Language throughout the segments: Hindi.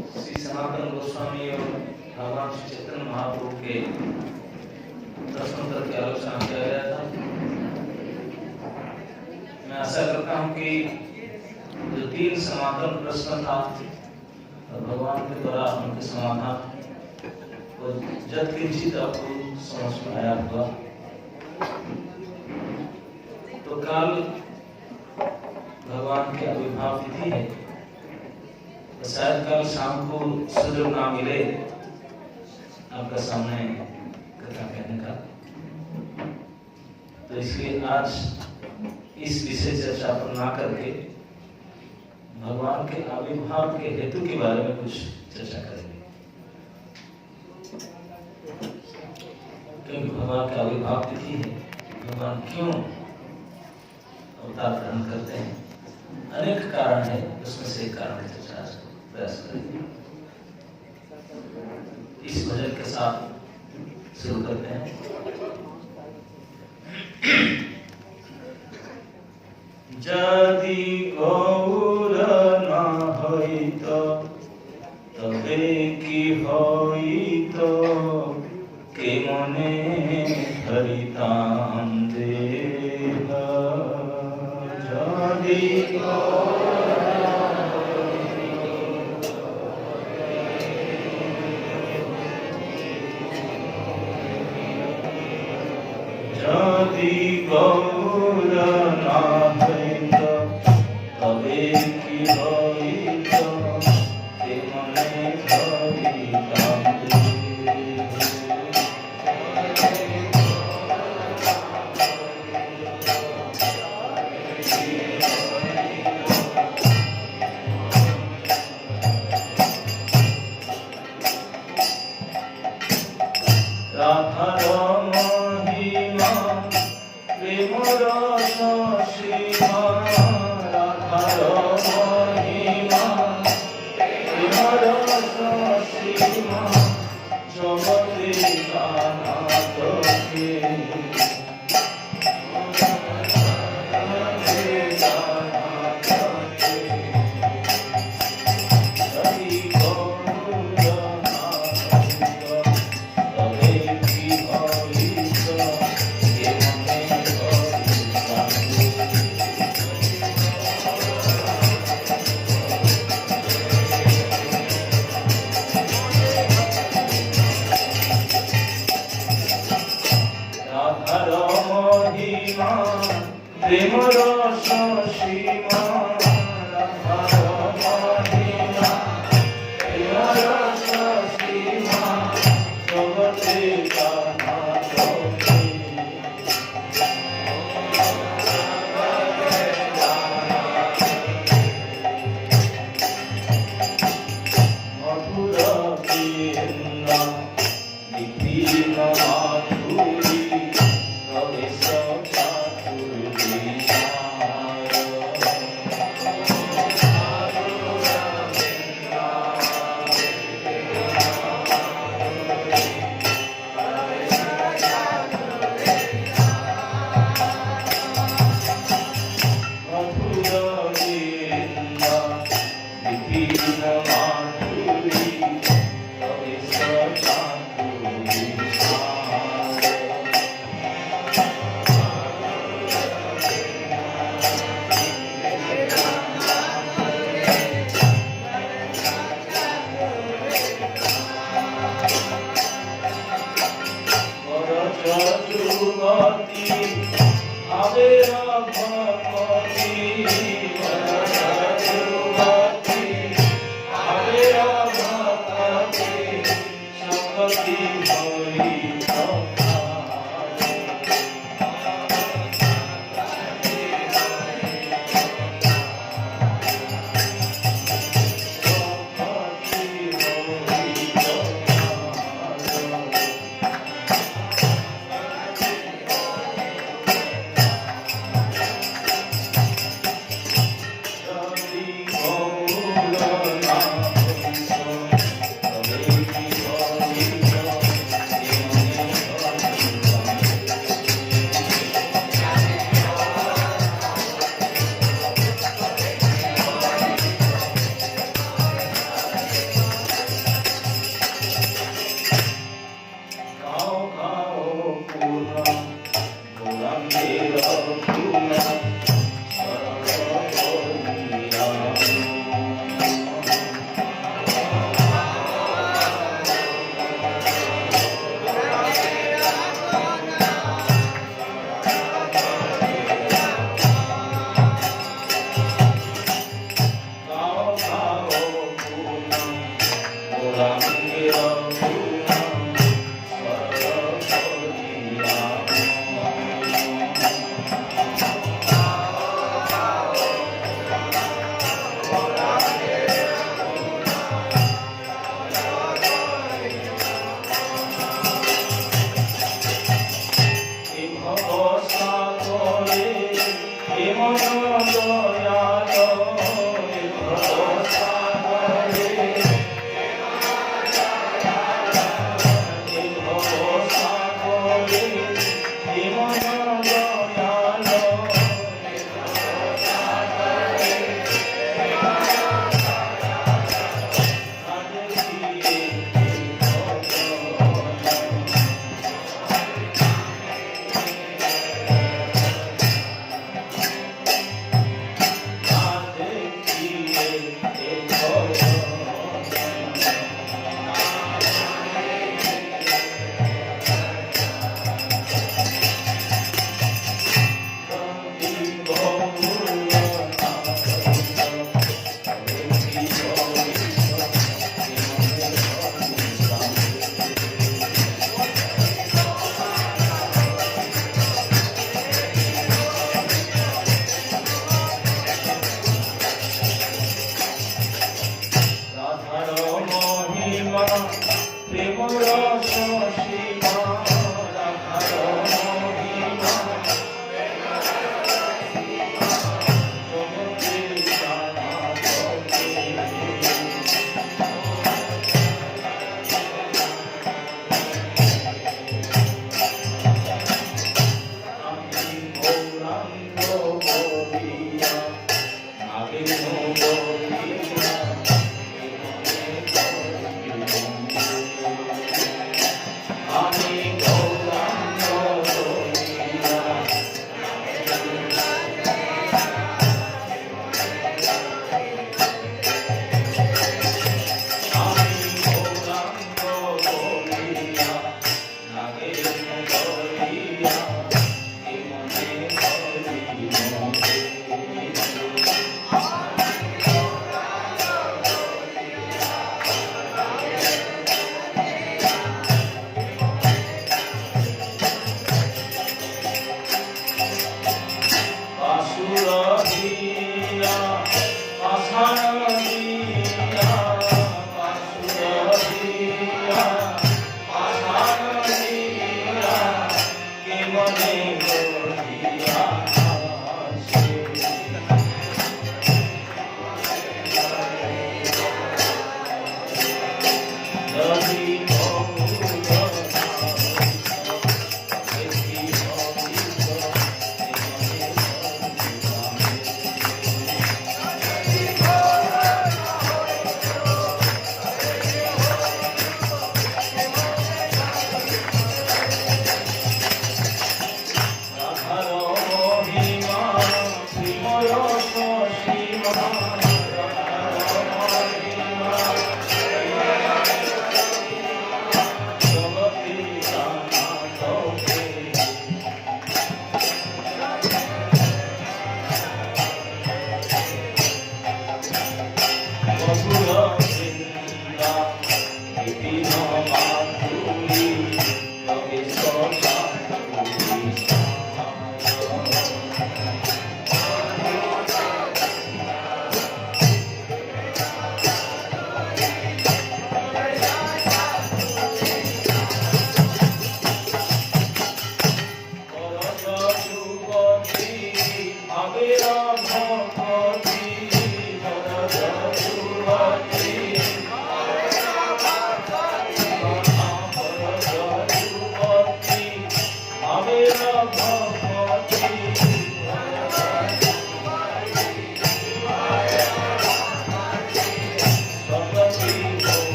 श्री सनातन गोस्वामी और भगवान श्री चैतन्य महाप्रभु के प्रश्नोत्तर की आलोचना किया गया था। मैं आशा करता हूं कि जो 3 समाधान प्रश्न था और भगवान के द्वारा उनके समाधान को जब किंचित आपको समझ में आया होगा। तो कल भगवान की आविर्भाव तिथि है, तो शायद कल शाम को सुযোগ ना मिले आपका सामने कथा कहने का, तो इसलिए आज इस विषय चर्चा पर ना करके भगवान के आविर्भाव के हेतु के बारे में कुछ चर्चा करेंगे। क्योंकि भगवान का आविर्भाव तिथि है, भगवान क्यों अवतार ग्रहण करते हैं, अनेक कारण है, उसमें से एक कारण की चर्चा प्रयास करेंगे। इस भजन के साथ शुरू करते हैं। यदि गौर न होइत तबे कि होइत के मने हरिताम देह। यदि गौर न होइत तबे कि होइत के मने हरिताम देह। राधार महिमा प्रेम रस सीमा। राधार महिमा प्रेम रस सीमा। जगते कानाथ के प्रेम रस सीमा। राधार महिमा प्रेम रस सीमा। जगते कानाथ के मधुर केन्द्र विपिन माधुरी प्रवेश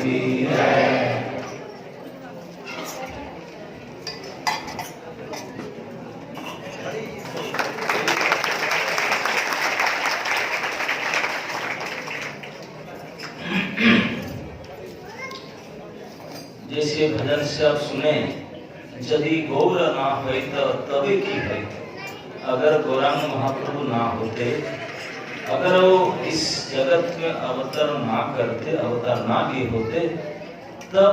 की है। जैसे भजन से आप सुने, यदि गौर ना हो तबे की है। अगर गौरांग महाप्रभु ना होते, अगर वो इस जगत में अवतार ना करते, अवतार ना लिए होते, तब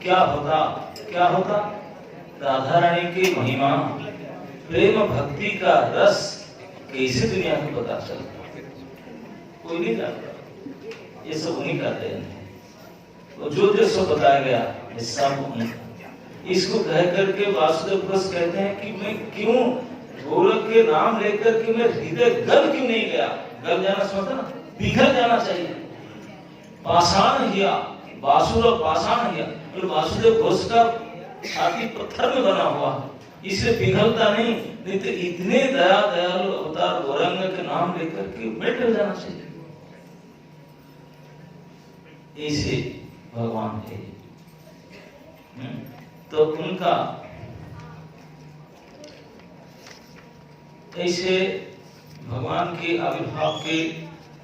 क्या होता? क्या होता? राधा रानी की महिमा, प्रेम भक्ति का रस कैसे दुनिया को पता चलता? कोई नहीं जानता। ये सब उन्हीं का देन है। तो जो जो सब बताया गया ये सब, इसको कह करके वासुदेव घोष कहते हैं कि मैं क्यों गोरख के नाम लेकर के मैं हृदय गल क्यों नहीं गया? गल जाना समझता ना, पिघल जाना चाहिए। पाषाण हिया, बासुर पाषाण हिया, और वासुदेव घोष का छाती पत्थर में बना हुआ, इसे पिघलता नहीं तो इतने दया दयालु अवतार गौरांग के नाम लेकर के मिट जाना चाहिए। ऐसे भगवान है। तो उनका ऐसे भगवान के आविर्भाव के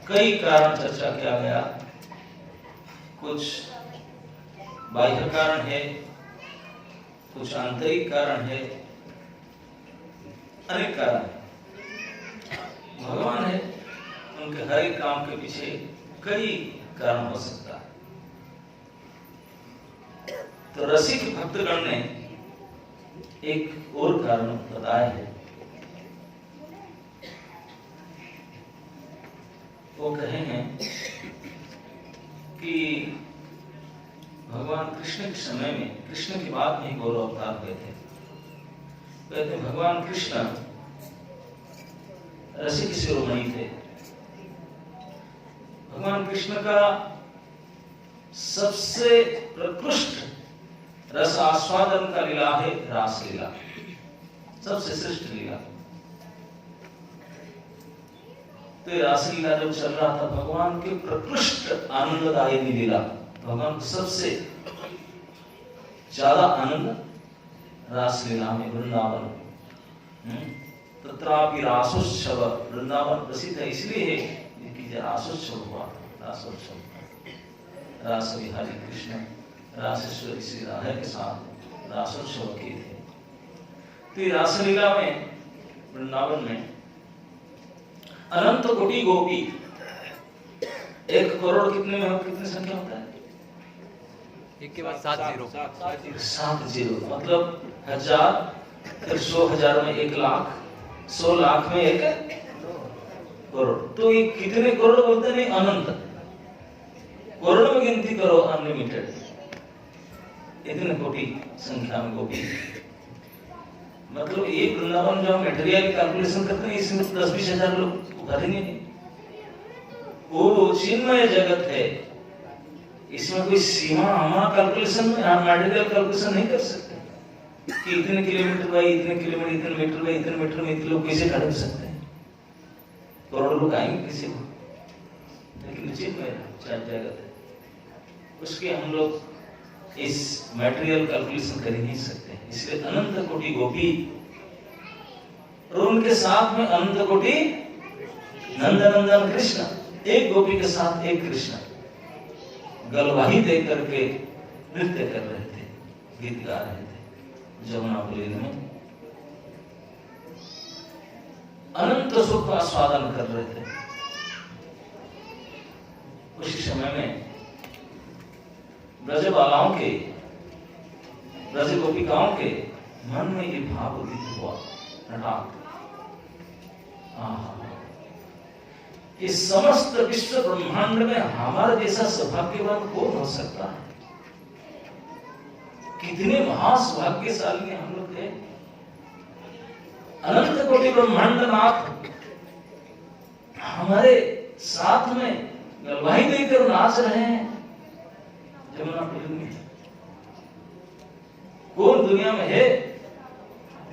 कई कारण चर्चा किया गया। कुछ बाह्य कारण है, कुछ आंतरिक कारण है, अनेक कारण है। भगवान है, उनके हर एक काम के पीछे कई कारण हो सकता है। तो रसिक भक्तगण ने एक और कारण बताया है। वो कहे हैं कि भगवान कृष्ण के समय में, कृष्ण के बाद में ही गौरव अवतार हुए थे। कहते भगवान कृष्ण रसिक शिरोमणि थे। भगवान कृष्ण का सबसे प्रकृष्ट रस आस्वादन का लीला है रास लीला, सबसे श्रेष्ठ लीला। तो रास लीला जब चल रहा था, भगवान के प्रकृष्ट आनंददायी लीला, भगवान को सबसे ज्यादा आनंद रास लीला में, वृंदावन। तत्रापि रासोत्सव, वृंदावन प्रसिद्ध है इसलिए है कि रासोत्सव हुआ। रासोत्सव, रास बिहारी कृष्ण रासेश्वरी श्री राधा के साथ रासोत्सव किए थे। तो रासलीला में, वृंदावन में अनंत कोटि गोपी, 1 करोड़ कितने में हो, कितनी संख्या होता है? 1 के बाद 7 जीरो, मतलब 1000, फिर 100,000 में 1 लाख, 100 लाख में 1 करोड़। तो ये कितने करोड़ बोलते नहीं, अनंत करोड़ में गिनती करो, अनलिमिटेड, इतने कोटि संख्या में गोपी। मतलब ये वृंदावन जो हम मटेरियल कैलकुलेशन करते हैं, इसमें 10-20 हजार लोग भरेंगे नहीं। वो चिन्मय जगत है, इसमें कोई सीमा, हमारा कैलकुलेशन में, हम मटेरियल कैलकुलेशन नहीं कर सकते कि इतने किलोमीटर बाई इतने किलोमीटर, इतने मीटर बाई इतने मीटर में इतने लोग कैसे खड़े हो सकते हैं? करोड़ लोग आएंगे किसी को? लेकिन चिन्मय जगत है, उसके हम लोग इस मटेरियल कैलकुलेशन कर ही नहीं सकते। इसलिए अनंत कोटि गोपी, और उनके साथ में अनंत कोटि नंदनंदन कृष्ण, एक गोपी के साथ एक कृष्ण गलवाही दे करके नृत्य कर रहे थे, गीत गा रहे थे जमुना पुरी में, अनंत सुख का आस्वादन कर रहे थे। उसी समय में ब्रजबालाओं के, ब्रज गोपिकाओं के मन में ये भाव उदित हुआ, इस समस्त विश्व ब्रह्मांड में हमारा जैसा सौभाग्यवान कौन हो सकता है? कितने महासौभाग्यशाली हम लोग हैं। अनंत कोटि ब्रह्मांड नाथ हमारे साथ में गलवाही देकर नाच रहे हैं जमुना पुरी में। कौन दुनिया में है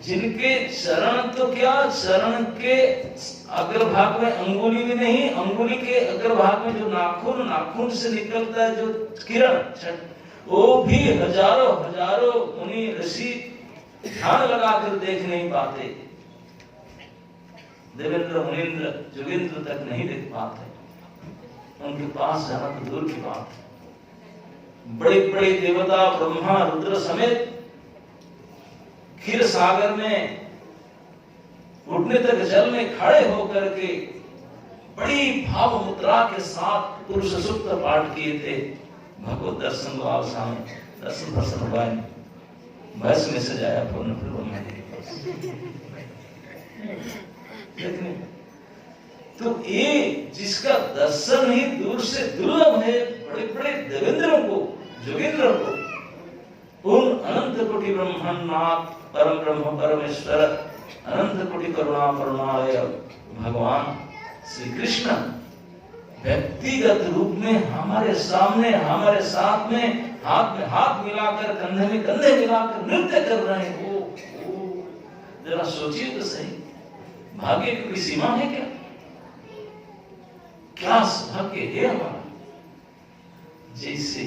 जिनके चरण तो क्या, चरण के अग्रभाग में अंगुली भी नहीं, अंगुली के अग्रभाग में जो नाखून, नाखून से निकलता है जो किरण, वो भी हजारों हजारों मुनि ऋषि ध्यान लगाकर देख नहीं पाते। देवेंद्र मुनीन्द्र जोगेंद्र तक नहीं देख पाते, उनके पास जाना तो दूर की बात है। बड़े बड़े देवता ब्रह्मा रुद्र समेत क्षीर सागर में घुटने तक जल में खड़े होकर के बड़ी भाव मुद्रा के साथ पुरुष सूक्त पाठ किए थे। भगवत दर्शन को आप सामने दर्शन प्रसन्न हुआ, बस में सजाया पूर्ण ब्रह्मा जी के पास। तो ये जिसका दर्शन ही दूर से दुर्लभ है, बड़े बड़े देवेंद्रों को, जोगेंद्र को, उन अनंत कोटि ब्रह्मांड परम ब्रह्म परमेश्वर अनंत कोटि करुणा करुणालय भगवान श्री कृष्ण व्यक्तिगत रूप में हमारे सामने, हमारे साथ में हाथ मिलाकर, कंधे में कंधे मिलाकर नृत्य कर रहे हैं। वो जरा सोचिए तो सही, भाग्य की कोई सीमा है क्या? क्या सौभाग्य है हमारा। जैसे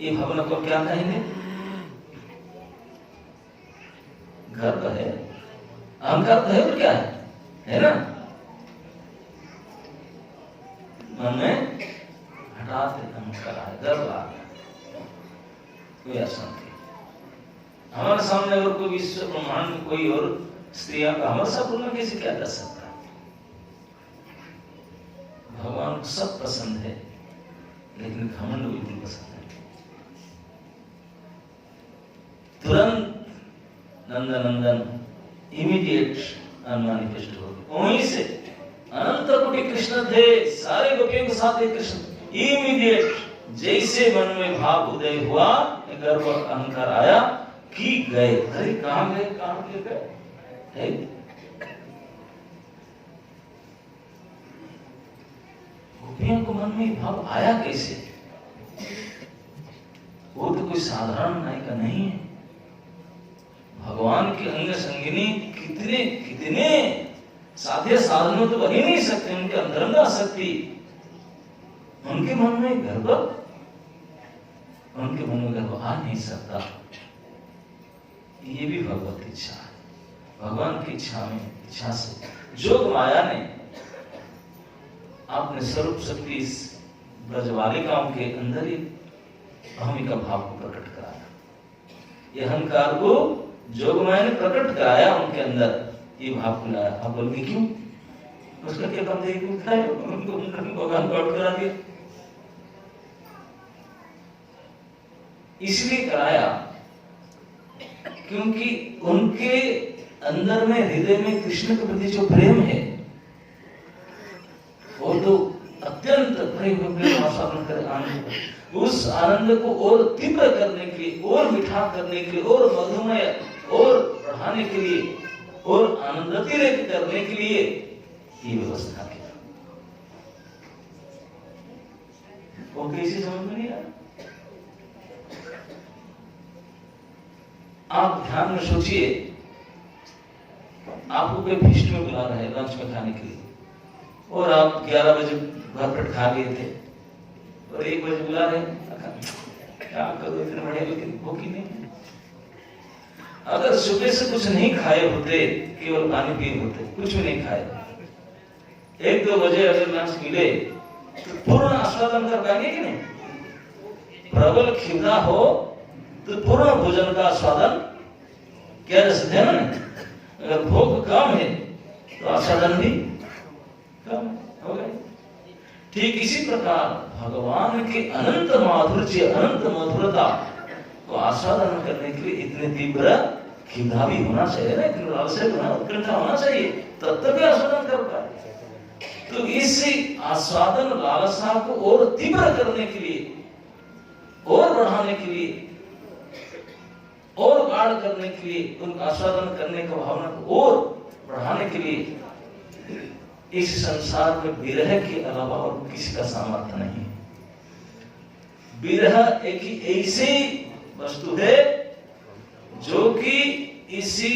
ये भवन को क्या कहेंगे, घर तो है, अहंकार तो है, और क्या है ना? मन में हठात अहंकार है, गर्व आ गया, कोई अशांति। हमारे सामने अगर कोई विश्व ब्रह्मांड में कोई और स्त्रियां का हमारे साथ तुलना कैसे क्या कर सकता है? भगवान को सब पसंद है, लेकिन घमंड बिल्कुल पसंद है। तुरंत नंदन इमीडिएट अनमैनिफेस्ट हो गए। वहीं से अनंत कोटि कृष्ण थे, सारे गोपियों के साथ एक कृष्ण, इमीडिएट जैसे मन में भाव उदय हुआ, गर्व अहंकार आया कि गए। अरे कहां गए, कहां गए? गोपियों को मन में भाव आया कैसे? वो तो कोई साधारण नायिका नहीं है। भगवान की अंग संगिनी कितने कितने साध्य साधनों तो बन ही नहीं सकते, उनके अंतरंग आसक्ति, उनके मन में गर्व, उनके मन में गर्व आ नहीं सकता। ये भी भगवत इच्छा है। भगवान की इच्छा से जोग माया ने अपने स्वरूप शक्ति इस ब्रजबालिकाओं के अंदर ही अहमिका भाव को प्रकट कराया। ये अहंकार को जोग माया ने प्रकट कराया, उनके अंदर ये भाव को लाया। आप बोलेंगे क्यों? उसका क्या बंदे क्यों खाए, उनको भगवान को आउट करा दिया? इसलिए कराया क्योंकि उनके अंदर में, हृदय में कृष्ण के प्रति जो प्रेम है, वो तो अत्यंत प्रेम आस्वादन करे आनंद, उस आनंद को और तीव्र करने के लिए, और मीठा करने के लिए, और मधुमय और बढ़ाने के लिए, और आनंदातिरेक करने के लिए ये व्यवस्था की। वो कैसे समझ में नहीं आया? आप ध्यान में सोचिए, आपको कोई फिस्ट में बुला रहा है लंच में खाने के लिए, और आप 11 बजे भरपेट खा लिए थे, और 1 बजे बुला रहे हैं, क्या करो इतने बड़े, लेकिन भूख ही नहीं। अगर सुबह से कुछ नहीं खाए होते, केवल पानी पिए होते, कुछ भी नहीं खाए, 1-2 बजे अगर लंच मिले तो पूर्ण आस्वादन कर पाएंगे कि नहीं? प्रबल खिदा हो तो पूर्ण भोजन का आस्वादन किया जा सकता है ना? अगर भोग कम है तो आस्वादन भी कम हो गए। ठीक इसी प्रकार भगवान के अनंत माधुर्य, अनंत मधुरता को आस्वादन करने के लिए इतने तीव्र खिदा भी होना चाहिए ना, इतने लालसा होना, उत्कंठा होना चाहिए, तब तक आस्वादन कर पाए। तो इसी आस्वादन लालसा को और तीव्र करने के लिए, और बढ़ाने के लिए, और गाढ़ करने के लिए, उन आस्वादन करने का भावना को और बढ़ाने के लिए इस संसार में विरह के अलावा और किसी का सामर्थ्य नहीं है। विरह एक ही ऐसी वस्तु है जो कि इसी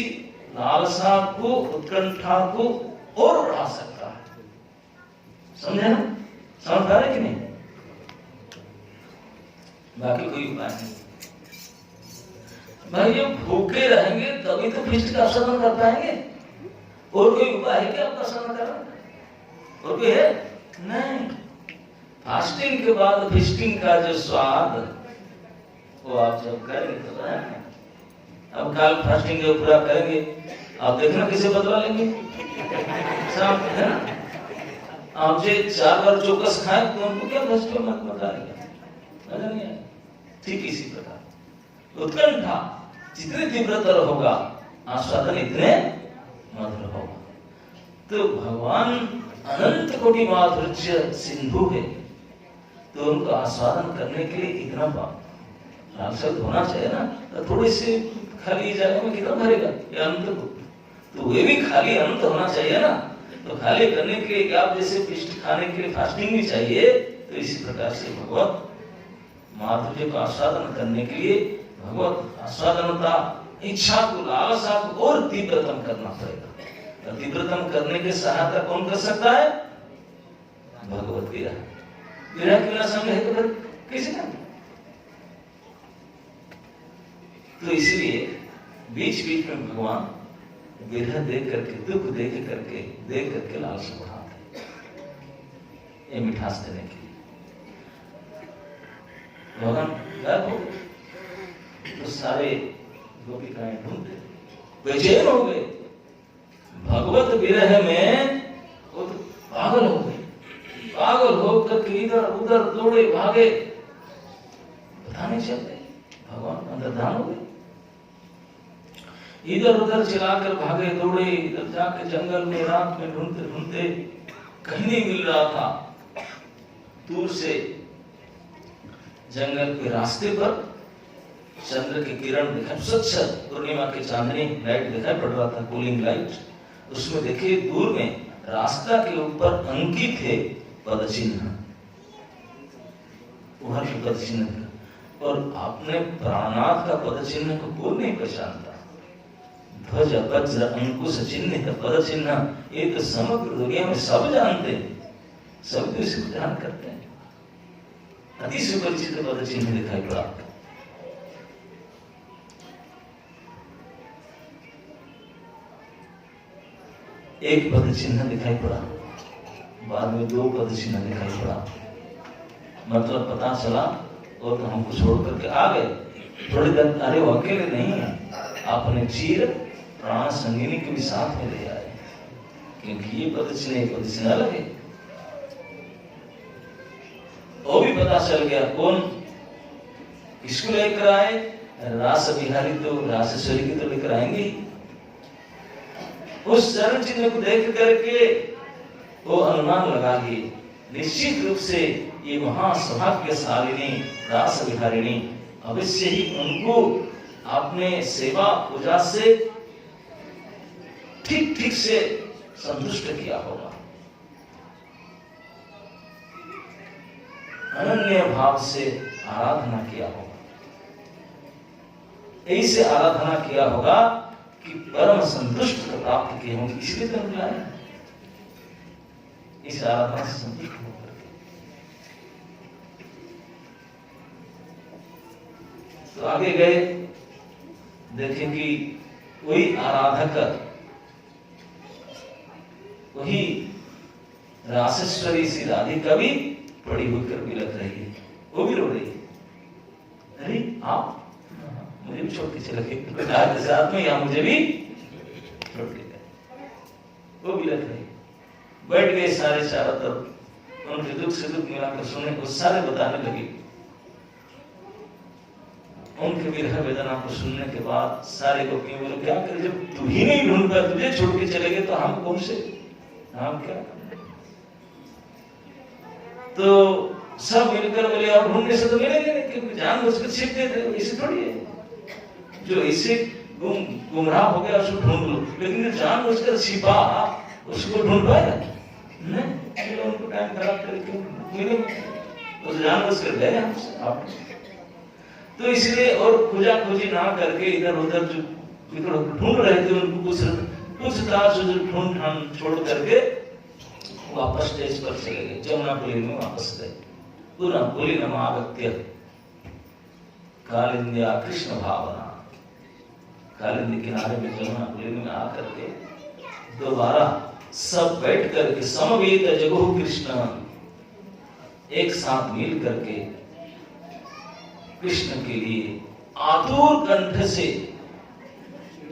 लालसा को, उत्कंठा को और बढ़ा सकता है। समझे ना? समझ पा रहे कि नहीं? बाकी कोई उपाय नहीं भाई। जब भूखे रहेंगे तभी तो फिस्ट का आस्वादन कर पाएंगे। और कोई उपाय है क्या आपका आस्वादन करना? और कोई है? नहीं। फास्टिंग के बाद फिस्टिंग का जो स्वाद वो आप जब करेंगे तो रहेंगे। अब काल फास्टिंग जो पूरा करेंगे आप देखना किसे बदला लेंगे। सब है ना? आप जो 4 बार चौकस खाए तो हमको क्या भ्रष्ट मत बता लेगा, मजा नहीं आएगा। ठीक इसी प्रकार उत्कंठा जितने तीव्रतर होगा आस्वादन इतने मधुर होगा। तो भगवान अनंत कोटि माधुर्य सिंधु है, तो उनको आस्वादन करने के लिए इतना लालसा होना चाहिए ना। तो थोड़ी सी खाली जगह में कितना भरेगा ये अनंत को, तो वे भी खाली अनंत होना चाहिए ना। तो खाली करने के लिए आप जैसे पिष्ट खाने के लिए फास्टिंग भी चाहिए, तो इसी प्रकार से भगवत माधुर्य का आस्वादन करने के लिए भगवत आस्वादनता इच्छा को, लालसा को और तीव्रतम करना पड़ेगा। तीव्रतम करने की सहायता कौन कर सकता है? भगवत विरह। विरह के बिना समय तो फिर किसी का। तो इसलिए बीच बीच में भगवान विरह देख करके, दुख देख करके लालसा बढ़ाते हैं, ये मिठास देने के लिए। भगवान गायब हो तो सारे गोपिकाएं ढूंढते, बेचैन हो गए। भगवत विरह में वो तो पागल हो गए, पागल होकर के इधर उधर दौड़े भागे, पता नहीं चलते। भगवान अंतर्धान हो गए, इधर उधर चिल्लाकर भागे दौड़े, इधर जाके जंगल में रात में ढूंढते ढूंढते कहीं नहीं मिल रहा था। दूर से जंगल के रास्ते पर चंद्र की किरण दिखाई, स्वच्छ पूर्णिमा की चांदनी लाइट दिखाई पड़ रहा था, कूलिंग लाइट। उसमें देखिए दूर में रास्ता के ऊपर अंकित है पद चिन्ह, वहां के पद चिन्ह। और आपने प्राणनाथ का पद चिन्ह को कौन नहीं पहचानता? ध्वज वज्र अंकुश चिन्ह पद चिन्ह, ये तो समग्र दुनिया में सब जानते हैं, सब तो इसे ध्यान करते हैं। अति सुपरिचित पद चिन्ह दिखाई पड़ा। एक पद चिन्ह दिखाई पड़ा, बाद में 2 पद चिन्ह दिखाई पड़ा। मतलब पता चला और तो हमको छोड़ करके आ गए। थोड़ी देर, अरे वो अकेले नहीं है, आपने चीर प्राण संगिनी को भी साथ में ले आए, क्योंकि ये पद चिन्ह अलग है। वो भी पता चल गया कौन किसको लेकर आए। रास बिहारी तो रासेश्वरी की तो लेकर आएंगे। उस चरण चिन्ह को देख करके वो अनुमान लगा लिए, निश्चित रूप से ये महासौभाग्यशालिनी रास विहारिणी अवश्य ही उनको आपने सेवा पूजा से ठीक ठीक से संतुष्ट किया होगा, अनन्य भाव से आराधना किया होगा। ऐसे आराधना किया होगा कि परम संतुष्ट प्राप्त किए होंगे, इसलिए तो हम लाए इस आराधना से संतुष्ट होकर। तो आगे गए, देखें कि वही आराधक, वही रासेश्वरी सी राधिका भी पड़ी होकर बिलख रही है, वो भी रो रही है। अरे आप मुझे भी छोड़ के चले गए, आज साथ में यहाँ मुझे भी छोड़ के गए। वो बिलख रही, बैठ गए सारे चारों तरफ, उनके दुख से दुख मिलाकर सुने को सारे बताने लगे। उनके विरह वेदना को सुनने के बाद सारे गोपियां बोले, क्या करें, जब तू ही नहीं ढूंढ पाया, तुझे छोड़ के चले गए, तो हम कौन से, हम क्या। तो सब मिलकर बोले, और ढूंढने से तो मिलेंगे नहीं, क्योंकि जान उसको छिप देते, इसे थोड़ी है जो इसे गुमराह हो गया उसको ढूंढ लो, लेकिन जो जान उसका छिपा उसको ढूंढ पाएगा नहीं। उनको टाइम खराब करके मिलेंगे, तो जान उसकर गए हमसे। तो इसलिए और खोजा खोजी ना करके इधर उधर जो ढूंढ रहे थे उनको कुछ था जो ढूंढ ढांड छोड़ करके वापस स्टेज पर चले गए, जमुनापुरी में वापस गए। पुनः पुली नमागत्य कालिंदिया कृष्ण भावना, कालिंदी किनारे में जमुनापुरी में आकर के दोबारा सब बैठ करके समवेत जगो कृष्ण, एक साथ मिल करके कृष्ण के लिए आतुर कंठ से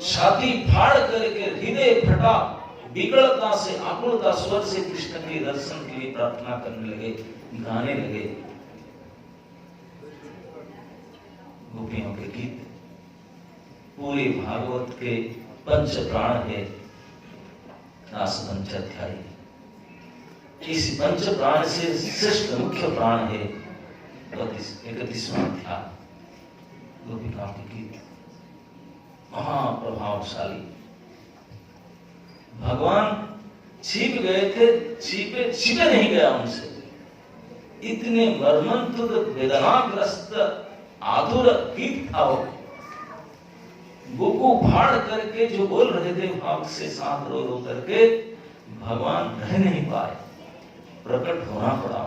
छाती फाड़ करके हृदय फटा विकलता से आकुलता स्वर से कृष्ण के दर्शन के लिए प्रार्थना करने लगे, गाने लगे गोपियों के गीत। पूरे भागवत के पंच प्राण है रास पंचाध्यायी। इस पंच प्राण से श्रेष्ठ मुख्य प्राण है 31वां अध्याय गोपिकाओं के गीत, महाप्रभावशाली। भगवान छिप गए थे, छिपे नहीं गया उनसे, इतने मर्मंतुद वेदनाग्रस्त आतुर गीत था वो। बुकु फाड़ करके जो बोल रहे थे भाव से साथ रो रो करके, भगवान रह नहीं पाए, प्रकट होना पड़ा।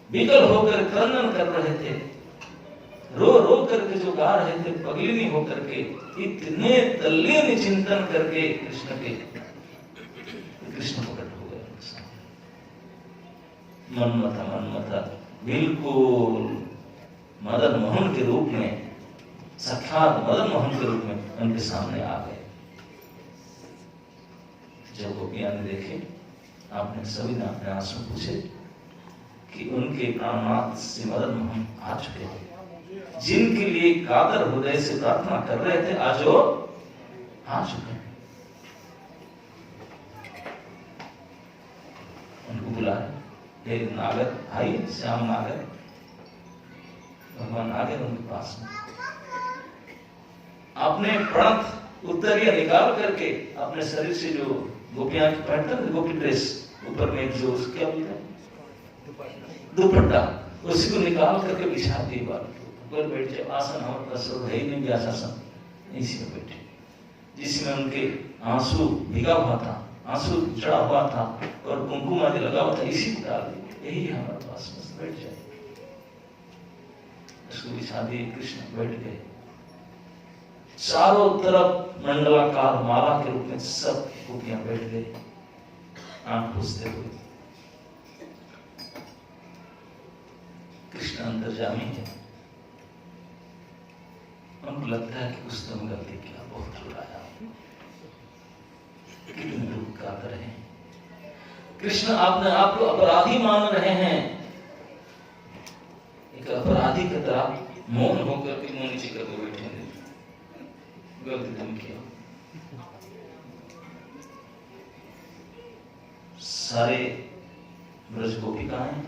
विकल होकर क्रंदन कर रहे थे, रो रो करके जो गा रहे थे, पगलिनी होकर के, इतने तल्लीन चिंतन करके कृष्ण के, कृष्ण प्रकट हो गए। मनमथ बिल्कुल मदन मोहन के रूप में, साक्षात मदन मोहन के रूप में उनके सामने आ गए। जब गोपियां ने देखे, आपने सभी ने अपने आंसू पूछे कि उनके प्राणनाथ श्री मदन मोहन आ चुके हैं, जिनके लिए कातर हृदय से प्रार्थना कर रहे थे, आज वो आ चुके हैं। उनको बुलाए, हे नागर भाई, श्याम नागर। भगवान आ गए उनके पास में। आपने प्रणत उत्तरीय निकाल करके अपने शरीर से जो गोपियां की पहनते थे, गोपी ड्रेस, ऊपर में जो क्या बोलते हैं दुपट्टा, उसी को निकाल करके बिछा दी बाल पर बैठ जाए। आसन हमारे पास है ही नहीं, व्यासासन, इसी में बैठे, जिसमें उनके आंसू भिगा हुआ था, आंसू चढ़ा हुआ था और कुमकुम आदि लगा हुआ था, इसी को डाल दिया, यही हमारे पास, बस बैठ जाए। उसको बिछा दिए, कृष्ण बैठ गए। चारों तरफ मंडलाकार माला के रूप में सब गोपियां बैठ गए, आंख पूछते हुए। कृष्ण अंतर्यामी है, उनको लगता है कि कुछ तो गलती किया, बहुत रुलाया, कितने दुख का कर रहे हैं। कृष्ण अपने आप को अपराधी मान रहे हैं, एक अपराधी की तरह मौन होकर के मुंह नीचे करके बैठे हैं। गलती तुम किया। सारे ब्रज गोपिकाएं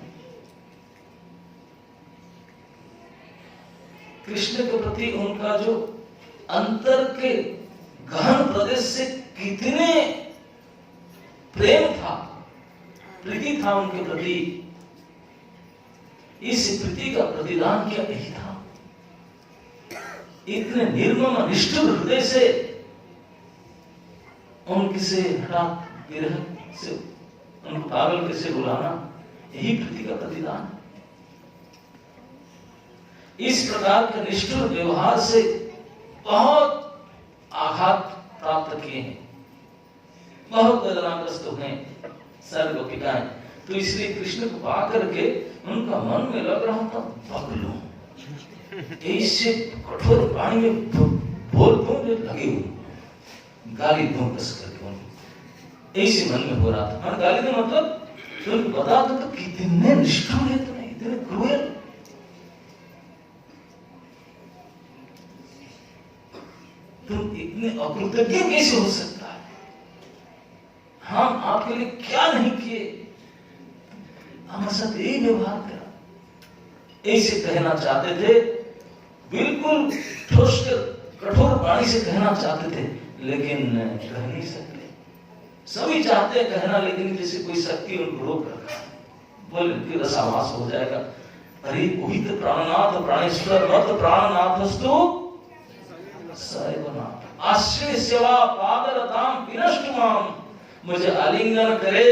कृष्ण के प्रति उनका जो अंतर के गहन प्रदेश से कितने प्रेम था, प्रीति था उनके प्रति, इस प्रीति का प्रतिदान क्या नहीं था। इतने निर्मम निष्ठुर हृदय से उनके से हठात विरह से उनको पागल कैसे बुलाना, यही प्रीति का प्रतिदान। इस प्रकार के निष्ठुर व्यवहार से बहुत आघात प्राप्त किए हैं, बहुत वेदनाग्रस्त हुए सारे गोपिकाएं। तो इसलिए कृष्ण को पा करके उनका मन में लग रहा था, पगलू ऐसे कठोर पानी में बोल दूं जो लगे हुए, गाली दूं कस करके उनको, ऐसे मन में हो रहा था। गाली दूं मतलब तुम बता दो तो कितने निष्ठुर है, तुम्हें इतने क्रूर, तुम इतने अकृतज्ञ कैसे हो सकता है, हम आपके लिए क्या नहीं किए, हमारे साथ यही व्यवहार करा, ऐसे कहना चाहते थे, बिल्कुल ठोस कर कठोर वाणी से कहना चाहते थे, लेकिन कह नहीं सकते। सभी चाहते हैं कहना, लेकिन जैसे कोई शक्ति उनको रोक रखा है, बोले कि रसाभास हो जाएगा, अरे वही तो प्राणनाथ प्राणेश्वर मत प्राणनाथस्तु सैवनाथ आश्रय सेवा पादरताम विनष्टुमाम। मुझे आलिंगन करे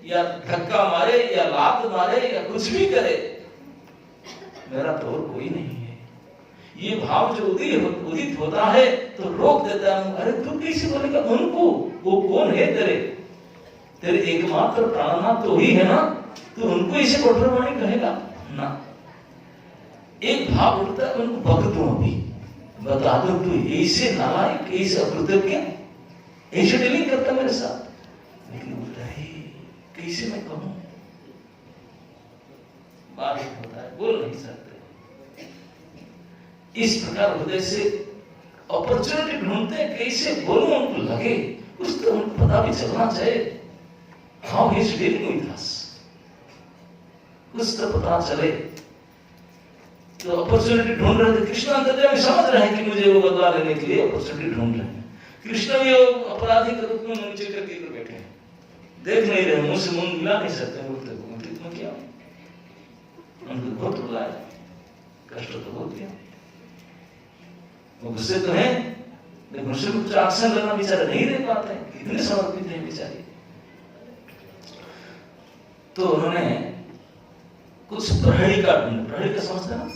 या धक्का मारे या लात मारे या कुछ भी करे, मेरा तो और कोई नहीं है। ये भाव जो उदित होता है तो रोक देता हूं। अरे तू कैसे बोलेगा उनको? वो कौन है तेरे एकमात्र प्राणनाथ तो ही है ना, तो उनको इसे कठोरवाणी कहेगा ना। एक भाव उठता है, उनको बक दूं अभी, बता दो तू ऐसे नालायक ऐसे अकृतज्ञ ऐसे डीलिंग करता मेरे साथ, लेकिन बोलता है कैसे मैं कहूं, बारिश होता है, बोल नहीं सकते। इस प्रकार हृदय से अपॉर्चुनिटी ढूंढते हैं, कैसे बोलूं उनको लगे, कुछ तो उनको पता भी चलना चाहिए how he is dealing with us, कुछ तो पता चले। तो अपॉर्चुनिटी ढूंढ रहे थे, कृष्ण अंतर्यामी समझ रहे हैं कि मुझे वो बदला लेने के लिए अपॉर्चुनिटी ढूंढ रहे हैं। कृष्ण भी अपराधी के रूप में नीचे करके बैठे हैं, देख नहीं रहे, मुंह से मुंह मिला नहीं सकते, बोलते में क्या उनको बहुत रुलाया, कष्ट तो बहुत दिया। वो गुस्से तो हैं, लेकिन गुस्से में कुछ एक्शन लेना बेचारे नहीं रह पाते, इतने समर्पित हैं बेचारे। तो उन्होंने कुछ प्रहरिका ढूंढे, प्रहरिका समझते ना,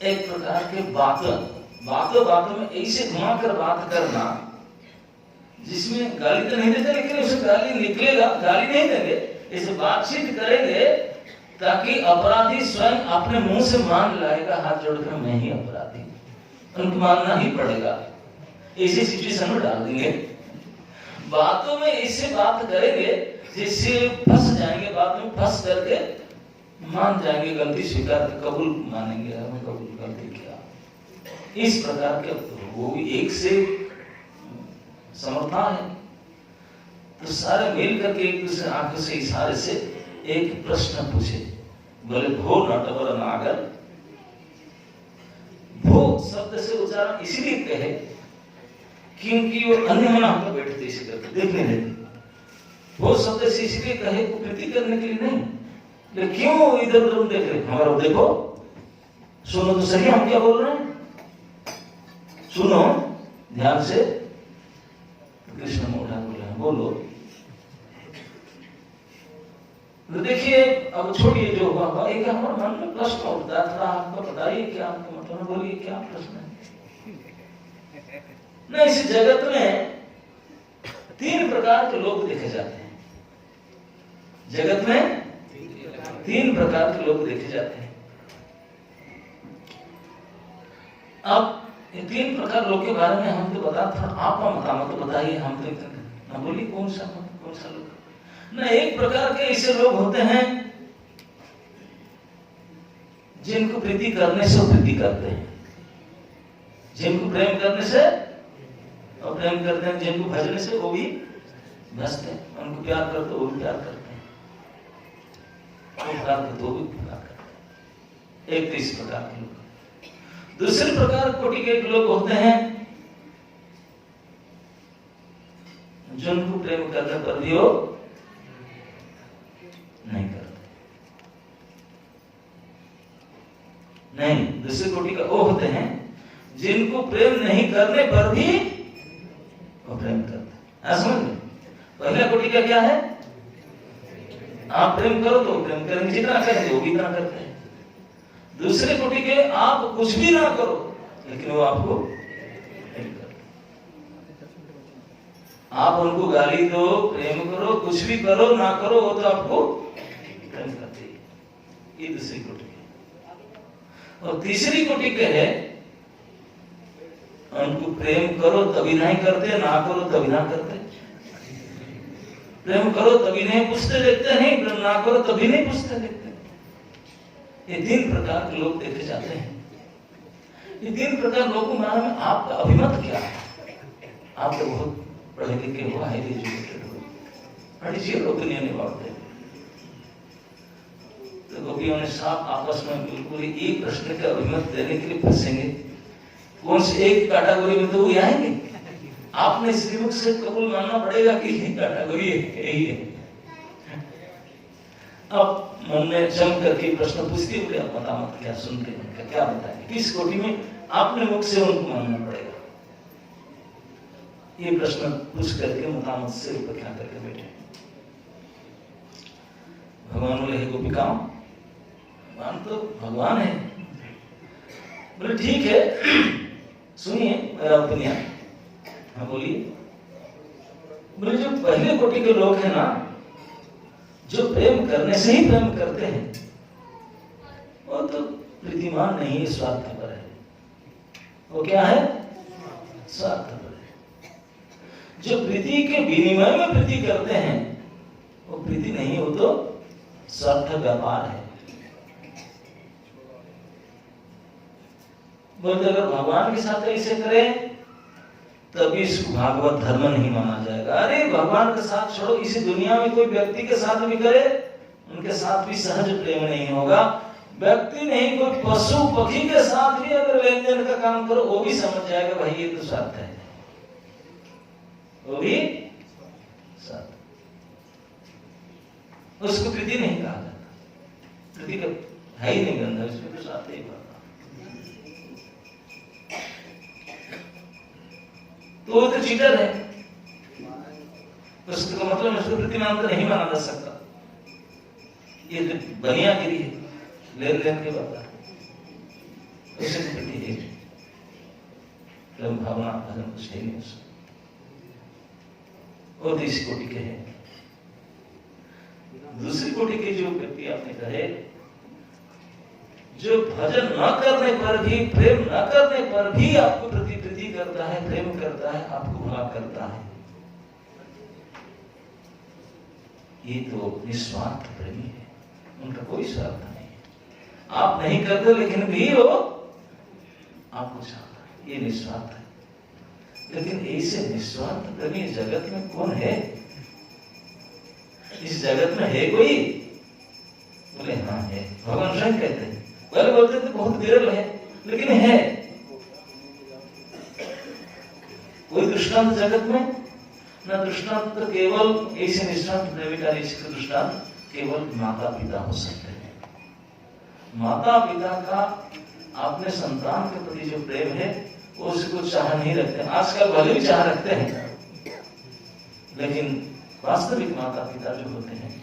एक प्रकार के बातों में ऐसे घुमाकर बात करना जिसमें गाली तो नहीं देते, लेकिन उसे गाली निकलेगा, गाली नहीं देंगे, ऐसे बातचीत करेंगे ताकि अपराधी स्वयं अपने मुंह से मान लाएगा, हाथ जोड़कर मैं ही अपराधी, उनको मानना ही पड़ेगा। ऐसी सिचुएशन में डाल देंगे, बातों में ऐसे बात करेंगे जिससे फंस जाएंगे, बाद में फंस करके मान जाएंगे, गलती स्वीकार कबूल मानेंगे, हमें कबूल गलती किया। इस प्रकार के वो भी एक से समर्था है। तो सारे मिल करके एक दूसरे आंखों से इशारे से एक प्रश्न पूछे, बोले भो नटवर नागर। भो शब्द से उच्चारण इसलिए कहे क्योंकि वो अन्य मना होकर बैठते इसी करके देखने लेते। वो शब्द से इसलिए कहे को प्रीति करने के लिए नहीं, लेकिन क्यों इधर उधर देख रहे, हमारा देखो, सुनो तो सही हम क्या बोल रहे हैं, सुनो ध्यान से। कृष्ण मोटा बोल रहे हैं, बोलो। तो देखिए अब छोड़िए जो हुआ, एक हमारे मन में प्रश्न उठता है, थोड़ा आपको बताइए क्या आपका मतलब, बोलिए क्या प्रश्न है। ना इस जगत में 3 प्रकार के लोग देखे जाते हैं, जगत में 3 प्रकार के लोग देखे जाते हैं। अब इन 3 प्रकार लोग के बारे में हम तो बता, आपका मतामत तो बताइए, हम तो ना बोलिए कौन सा लोग। ना एक प्रकार के ऐसे लोग होते हैं जिनको प्रीति करने से प्रीति करते हैं, जिनको प्रेम करने से और प्रेम करते हैं, जिनको भजने से वो भी भजते हैं, उनको प्यार करते वो भी प्यार करते हैं, वो प्यार करते वो भी प्यार करते हैं। एक तो इस प्रकार के लोग। दूसरे प्रकार कोटि के लोग होते हैं जिनको प्रेम करने पर भी वो नहीं करते, नहीं। दूसरे कोटि का वो होते हैं जिनको प्रेम नहीं करने पर भी वो प्रेम करते हैं। समझ में? पहला कोटि का क्या है, आप प्रेम करो तो प्रेम करेंगे, जितना करेंगे वो भी इतना करते हैं। दूसरे कोटि के आप कुछ भी ना करो लेकिन वो आपको प्रेम करते, आप उनको गाली दो, प्रेम करो, कुछ भी करो ना करो, वो तो आपको प्रेम करते हैं। ये दूसरी कोटि के। और तीसरी कोटि के है उनको प्रेम करो तभी नहीं करते, ना करो तभी ना करते, प्रेम करो तभी नहीं पूछते देखते नहीं, प्रेम ना करो तभी नहीं पूछते देखते। ये 3 प्रकार के लोग देखे जाते हैं। ये 3 प्रकार लोगों के बारे में आपका अभिमत क्या है? आप तो बहुत पढ़े लिखे हो, हाईली एजुकेटेड हो, बड़ी जीरो ओपिनियन अबाउट दैट। तो गोपियों ने साफ आपस में बिल्कुल एक प्रश्न का अभिमत देने के लिए फंसेंगे, कौन से एक कैटेगरी में तो वो आएंगे। आपने श्रीमुख से कबूल मानना पड़ेगा कि ये कैटेगरी यही है। अब मन में जम करके प्रश्न पूछती हुए आप मतामत क्या सुनते हैं, क्या बताएंगे, किस कोटि में आपने मुख से उनको मानना पड़ेगा, ये प्रश्न पूछ करके मतामत से ऊपर क्या करके बैठे। भगवान बोले हे गोपिकाओं, भगवान तो भगवान है। बोले ठीक है, सुनिए मेरा ओपिनियन। हाँ बोलिए। बोले जो पहले कोटि के लोग हैं ना, जो प्रेम करने से ही प्रेम करते हैं, वो तो प्रीतिमान नहीं है, स्वार्थपर है। वो क्या है? स्वार्थपर है। जो प्रीति के विनिमय में प्रीति करते हैं, वो प्रीति नहीं, वो तो स्वार्थ व्यापार है। बोलते अगर भगवान के साथ ऐसे करें तभी इसको भागवत धर्म नहीं माना जाएगा। अरे भगवान के साथ छोड़ो, इसी दुनिया में कोई व्यक्ति के साथ भी करे, उनके साथ भी सहज प्रेम नहीं होगा। व्यक्ति नहीं, कोई पशु पक्षी के साथ भी अगर लेन देन का काम करो, वो भी समझ जाएगा भाई ये तो स्वार्थ है, वो भी स्वार्थ। उसको प्रीति नहीं कहा जाता, प्रीति का है ही नहीं गंधा, उसमें तो स्वार्थ ही पड़ता। तो वो तो चीटर है, उसका मतलब उसको प्रतिमान तो नहीं माना जा सकता। ये तो बनियागिरी है, लेन देन के बाद उसे तो प्रति है, प्रेम भावना भजन कुछ है नहीं उसको। और तीसरी कोटि के हैं। दूसरी कोटि के जो व्यक्ति आपने कहे, जो भजन न करने पर भी, प्रेम न करने पर भी आपको प्रीति करता है, प्रेम करता है, आपको भला करता है, ये तो निस्वार्थ प्रेमी है, उनका कोई स्वार्थ नहीं है। आप नहीं करते लेकिन भी वो आपको चाहता है, ये निस्वार्थ है। लेकिन ऐसे निस्वार्थ प्रेमी जगत में कौन है? इस जगत में है कोई? बोले हाँ है, भगवान स्वयं कहते हैं। पहले बोलते थे बहुत विरल है, लेकिन है। कोई दृष्टांत जगत में ना, दृष्टांत तो केवल ऐसे निष्ठांत प्रेमी का दृष्टांत केवल माता पिता हो सकते हैं। माता पिता का अपने संतान के प्रति जो प्रेम है, वो उसको चाह नहीं रखते। आजकल भले भी चाह रखते हैं, लेकिन वास्तविक माता पिता जो होते हैं,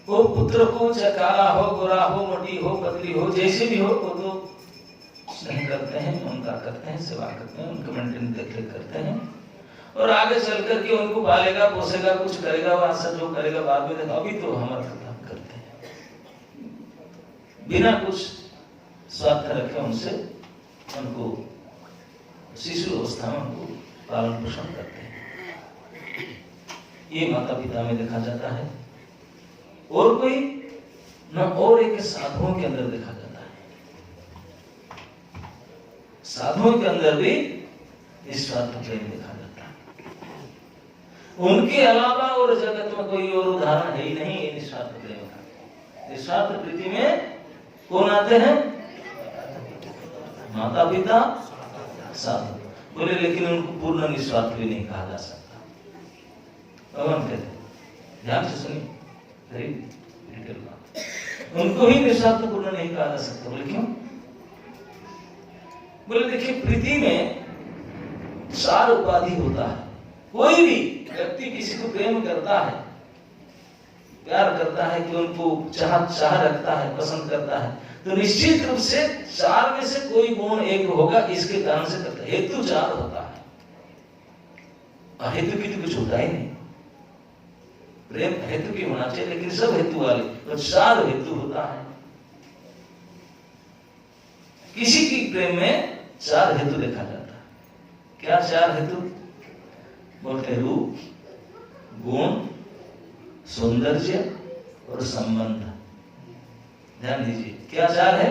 वो पुत्र को चाहे काला हो, गोरा हो, मोटी हो, पतली हो, जैसे भी हो, वो तो स्नेह करते हैं, ममता करते हैं, सेवा करते हैं, उनको मेंटेन देख-रेख करते हैं, और आगे चल करके उनको पालेगा, पोसेगा, कुछ करेगा, वहां से जो करेगा बाद में देखा। अभी तो हमारा काम करते हैं बिना कुछ स्वार्थ रखे, उनसे उनको शिशु अवस्था में उनको पालन पोषण करते हैं। ये माता पिता में देखा जाता है। और कोई न, और एक साधुओं के अंदर देखा जाता है। साधुओं के अंदर भी निस्वार्थ प्रेम देखा जाता है। उनके अलावा और जगत में कोई और उदाहरण है ही नहीं निस्वार्थ प्रेम का। निस्वार्थ प्रीति में कौन आते हैं? माता पिता, साधु। बोले लेकिन उनको पूर्ण निस्वार्थ भी नहीं कहा जा सकता। भगवान कहते ध्यान से सुनिए, उनको ही निस्वार्थ पूर्ण नहीं कहा जा सकता। बोले क्यों? बोले देखिए, प्रीति में 4 उपाधि होता है। कोई भी व्यक्ति किसी को प्रेम करता है, प्यार करता है, कि उनको चाह रखता है, पसंद करता है, तो निश्चित रूप से 4 में से कोई गुण एक होगा, इसके कारण से करता है। हेतु 4 होता है, अहेतु की तो कुछ होता ही नहीं। प्रेम हेतु की होना चाहिए, लेकिन सब हेतु वाले, तो 4 हेतु होता है। किसी की प्रेम में 4 हेतु देखा जाता है। क्या 4 हेतु? बोलते रूप, गुण, सौंदर्य और संबंध। ध्यान दीजिए, क्या 4 है?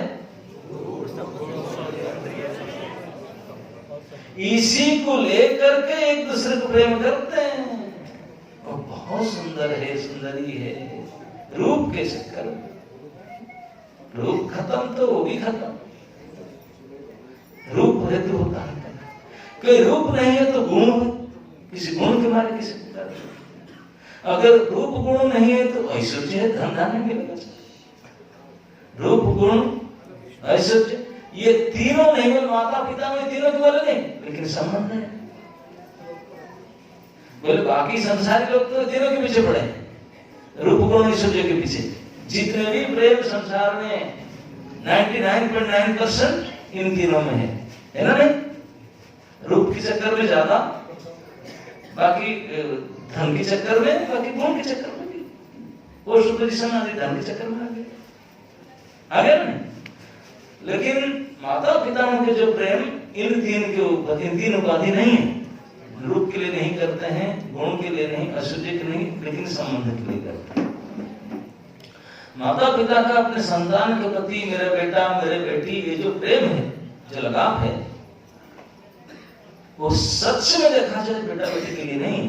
इसी को लेकर के एक दूसरे को प्रेम करते हैं। और बहुत सुंदर है, सुंदरी है, रूप के चक्कर, रूप खत्म तो वो भी खत्म। रूप हेतु होता है, कोई रूप नहीं है तो गुण हो, किसी गुण के मारे किसी को कर। अगर रूप गुण नहीं है तो ऐश्वर्य है, धन धान्य मिलेगा। रूप गुण ऐश्वर्य ये तीनों नहीं है, माता पिता में तीनों के वाले नहीं, लेकिन संबंध है। बोले बाकी संसारी लोग तो तीनों के पीछे पड़े हैं, रूप गुण ऐश्वर्य के पीछे। जितने भी प्रेम संसार में 99.9% इन तीनों में है ना? नहीं, रूप के चक्कर में ज्यादा, बाकी धन के चक्कर में, बाकी गुण के चक्कर में भी। वो सुपोजिशन आदि धन के चक्कर में आ गया ना। लेकिन माता पिताओं के जो प्रेम इन तीन उपाधि नहीं है, रूप के लिए नहीं करते हैं, गुण के लिए नहीं, ऐश्वर्य के नहीं, लेकिन संबंध के लिए करते हैं। माता पिता का अपने संतान के प्रति, मेरा बेटा मेरे बेटी, ये जो प्रेम है, जो लगाव है, वो सच में देखा जाए बेटा बेटी के लिए नहीं,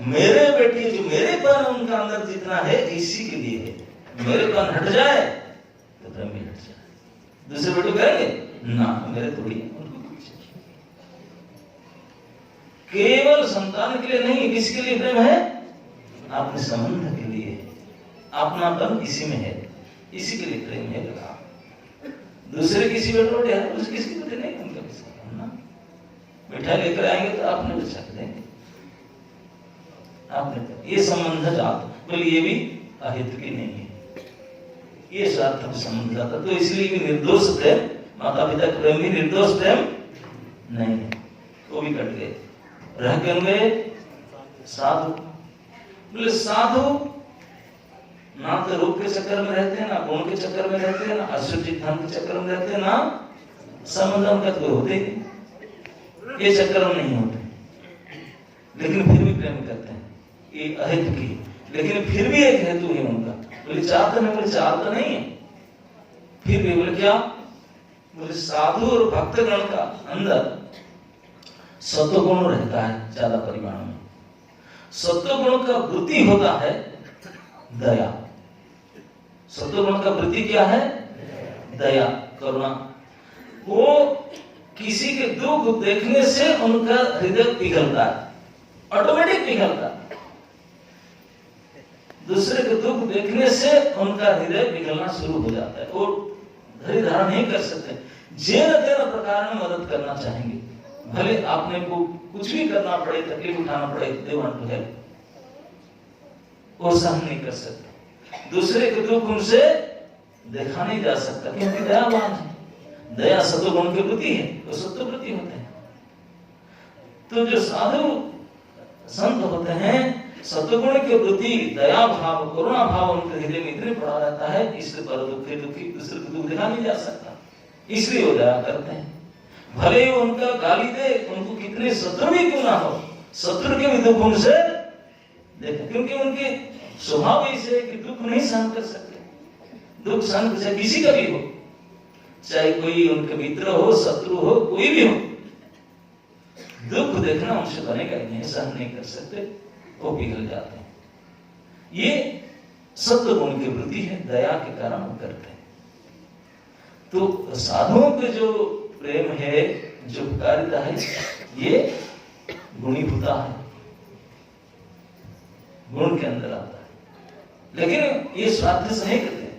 मेरे बेटी जो मेरे पर उनका अंदर जितना है इसी के लिए है। मेरे पर हट जाए तो प्रेम भी हट जाए। दूसरे बेटे कहेंगे ना मेरे थोड़ी है, केवल संतान के लिए नहीं, किसके लिए प्रेम है? अपने संबंध के लिए, अपनापन इसी में है, इसी के लिए प्रेम है लगा। दूसरे किसी बेटे है, उसके किसी बेटे नहीं, उनका किसी ना मिठाई लेकर आएंगे तो आपने भी छक देंगे, आपने ये संबंध जाता, बोले ये भी अहित की नहीं है, ये स्वार्थ संबंध जाता। तो इसलिए भी निर्दोष प्रेम, माता पिता का प्रेम भी निर्दोष प्रेम नहीं है, वो भी कट गए। रह गए साधु। बोले साधु ना तो रूप के चक्कर में रहते हैं, ना गुण के चक्कर में रहते हैं, ना ऐश्वर्य धन के चक्कर में रहते हैं, ना संबंध का कोई होते ही ये चक्कर में नहीं होते, लेकिन फिर भी प्रेम करते हैं, ये अहित की। लेकिन फिर भी एक हेतु है उनका, बोले चाहते नहीं, बोले चाहते नहीं है, फिर भी बोले क्या? बोले साधु और भक्तगण का अंदर सत्वगुण रहता है ज्यादा परिमाण में। सत्वगुण का वृद्धि होता है दया। सत्वगुण का वृद्धि क्या है? दया, करुणा। वो किसी के दुख देखने से उनका हृदय पिघलता है, ऑटोमेटिक पिघलता है। दूसरे के दुख देखने से उनका हृदय पिघलना शुरू हो जाता है। वो धैर्य धारण नहीं कर सकते, जेन तेन प्रकार में मदद करना चाहेंगे, भले आपने को कुछ भी करना पड़े, तकलीफ उठाना पड़े, दे वांट टू हेल्प, वो सहन नहीं कर सकते। दूसरे के दुख उनसे देखा नहीं जा सकता, क्योंकि दयावान है। दया सत्वगुण की वृत्ति है, तो सत्ववृत्ति होते हैं। तो जो साधु संत होते हैं, सत्वगुण की वृत्ति, दया भाव, करुणा भाव उनके हृदय में इतने पड़ा रहता है, इसलिए पर दुखी दूसरे को दुख देखा नहीं जा सकता, इसलिए वो दया करते हैं। भले ही उनका गाली दे, उनको कितने शत्रु भी क्यों ना हो, शत्रु के भी दुख उनसे देखें, क्योंकि उनके स्वभाव ऐसे है कि दुख नहीं सहन कर सकते। दुख सहन कर किसी का भी हो, चाहे कोई उनके मित्र हो, शत्रु हो, कोई भी हो, दुख देखना उनसे बनेगा ही नहीं, सहन नहीं कर सकते, वो पिघल जाते हैं। ये सत्व गुण की वृद्धि है, दया के कारण वो करते हैं। तो साधुओं के जो प्रेम है, जो उपकारिता है, ये गुणीभूता है, गुण के अंदर आता है। लेकिन ये स्वार्थ से नहीं करते,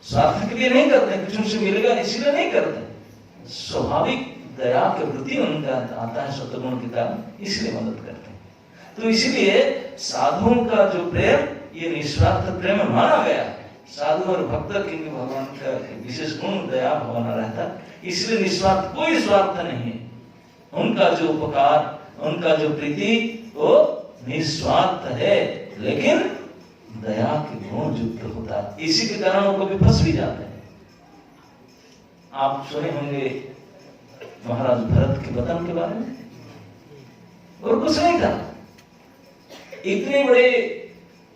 स्वार्थ के लिए नहीं करते, कुछ उनसे मिलेगा इसलिए नहीं करते। स्वाभाविक दया के प्रति उनका आता है सत्वगुण के कारण, इसलिए मदद करते हैं। तो इसलिए साधुओं का जो प्रेम, ये निस्वार्थ प्रेम माना गया। साधु और भक्त क्योंकि भगवान का विशेष गुण दया भावना रहता है, इसलिए निस्वार्थ, कोई स्वार्थ नहीं है। उनका जो उपकार, उनका जो प्रीति, वो निस्वार्थ है, लेकिन दया के गुण युक्त होता है। इसी के कारण वो कभी फंस भी जाते हैं। आप सुने होंगे महाराज भरत के वतन के बारे में, और कुछ नहीं था, इतने बड़े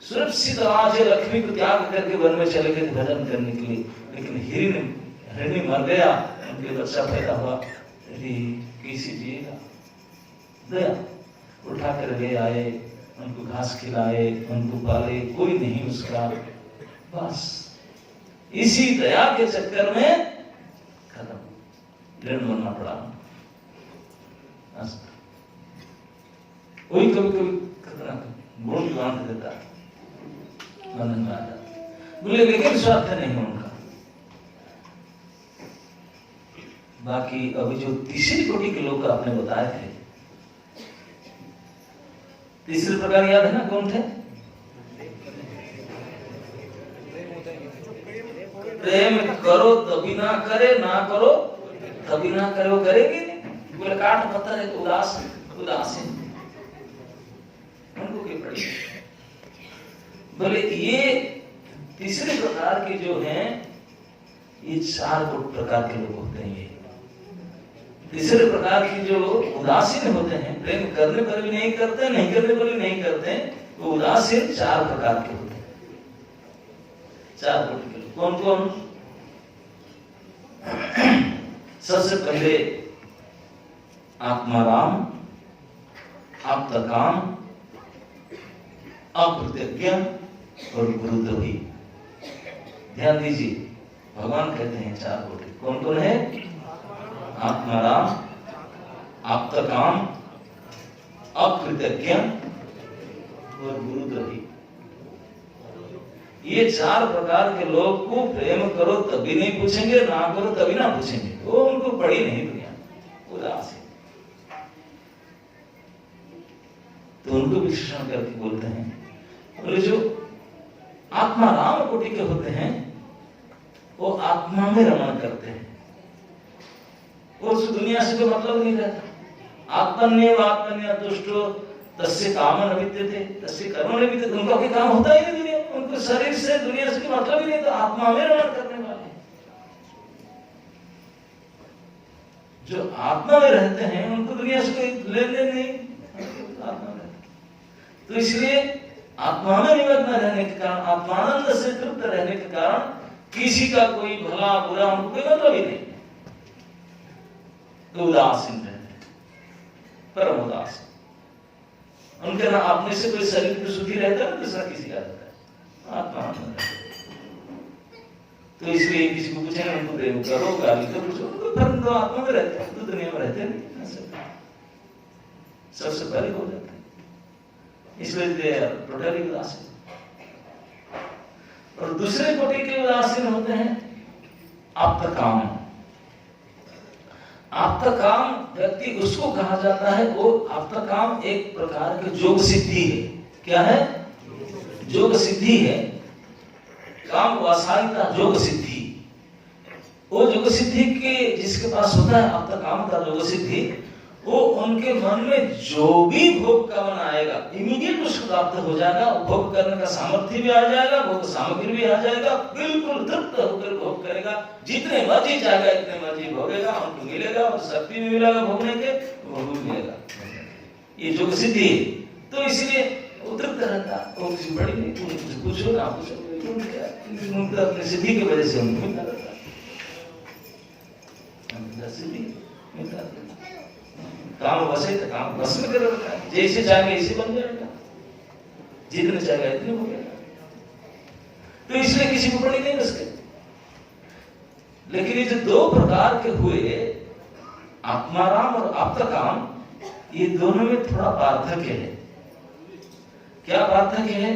सुरक्षित राज्य लक्ष्मी को त्याग करके वन में चले गए भजन करने के लिए, लेकिन हिरणी मर गया, उनके बच्चा पैदा हुआ, किसी जिएगा, दया उठा कर ले आए, उनको घास खिलाए, उनको पाले, कोई नहीं उसका, बस इसी दया के चक्कर में खत्म, ऋण बनना पड़ा। कोई कभी कभी खतरा गुण बांध देता, बंधन में आ जाता। बोले लेकिन स्वार्थ नहीं उनका। बाकी अभी जो तीसरी कोटि के लोग आपने बताए थे, तीसरे प्रकार याद है ना, कौन थे? प्रेम करो तभी ना करे, ना करो तभी ना करे, वो करेगी नहीं। बोले काट पत्थर है तो उदासीन उनको क्या पड़ी। बोले ये तीसरे प्रकार के जो हैं, ये 4 प्रकार के लोग होते हैं। ये तीसरे प्रकार के जो उदासीन होते हैं, प्रेम करने पर भी नहीं करते, नहीं करने पर भी नहीं करते, वो उदासीन 4 प्रकार के होते हैं। 4 कोटि के लोग कौन कौन? सबसे पहले आत्माराम, आप्तकाम, अप्रतिज्ञ और गुरुद्रोही। ध्यान दीजिए, भगवान कहते हैं 4 कोटि। कौन कौन है? आत्माराम, आप्तकाम, अकृतज्ञ और गुरुद्रोही। ये 4 प्रकार के लोग को प्रेम करो तभी नहीं पूछेंगे, ना करो तभी ना पूछेंगे। वो उनको पड़ी नहीं दुनिया, उदासीन। तो उनको विशेषण करके बोलते हैं। बोले जो आत्माराम कोटि के होते हैं, वो आत्मा में रमण करते हैं, वो उस दुनिया से कोई मतलब नहीं रहता। आत्मन्येव आत्मन्य तुष्टो तस्य कामं न विद्यते तस्य कर्मं न विद्यते। उनका कोई काम होता ही नहीं दुनिया, उनको शरीर से दुनिया से कोई मतलब ही नहीं, तो आत्मा में रमण करने वाले जो आत्मा में रहते हैं, उनको दुनिया से कोई लेन देन नहीं, आत्मा में। तो इसलिए आत्मा में निमग्न रहने के कारण, आत्मानंद से तृप्त रहने के कारण किसी का कोई भला बुरा उनको कोई मतलब ही नहीं, तो उदासीन रहते, परम उदासीन। उनके ना अपने से कोई शरीर को सुखी रहता है, दूसरा किसी का रहता है, आत्मा। तो इसलिए किसी को पूछेंगे उनको प्रेम करो, गाली करो, उनको फर्क दो, आत्मा में रहते हैं, तो दुनिया में रहते नहीं। सबसे पहले हो जाते हैं, इसलिए टोटली उदासीन। और दूसरे कोटि के उदासीन होते हैं आप्तकाम। आप्तकाम व्यक्ति उसको कहा जाता है, वो आप्तकाम एक प्रकार की योग सिद्धि है। क्या है? योग सिद्धि है। काम वासनिकता योग सिद्धि। वो योग सिद्धि के जिसके पास होता है आप्तकाम का योग सिद्धि, वो उनके मन में जो भी भोग का मन आएगा इमीडिएट उसको प्राप्त हो जाएगा। भोग करने का सामर्थ्य भी आ जाएगा, भोग सामग्री भी आ जाएगा, बिल्कुल तृप्त होकर भोग करेगा। जितने मर्जी चाहेगा इतने मर्जी भोगेगा, उनको मिलेगा, और शक्ति भी मिलेगा भोगने के, भोग भी मिलेगा। ये योग सिद्धि है। तो इसलिए वो तृप्त रहता, वो किसी बड़ी नहीं, तुम पूछो ना पूछो, उनका अपनी सिद्धि की वजह से उनको मिलता रहता, सिद्धि मिलता रहता। काम वैसे तो काम बस में कर रखा है, जैसे चाहेंगे ऐसे बन जाएगा, जितने चाहेगा इतने हो जाएगा। तो इसलिए किसी को पड़ी नहीं उसके। लेकिन ये जो 2 प्रकार के हुए, आत्माराम और आप्तकाम, ये दोनों में थोड़ा पार्थक्य है। क्या पार्थक्य है?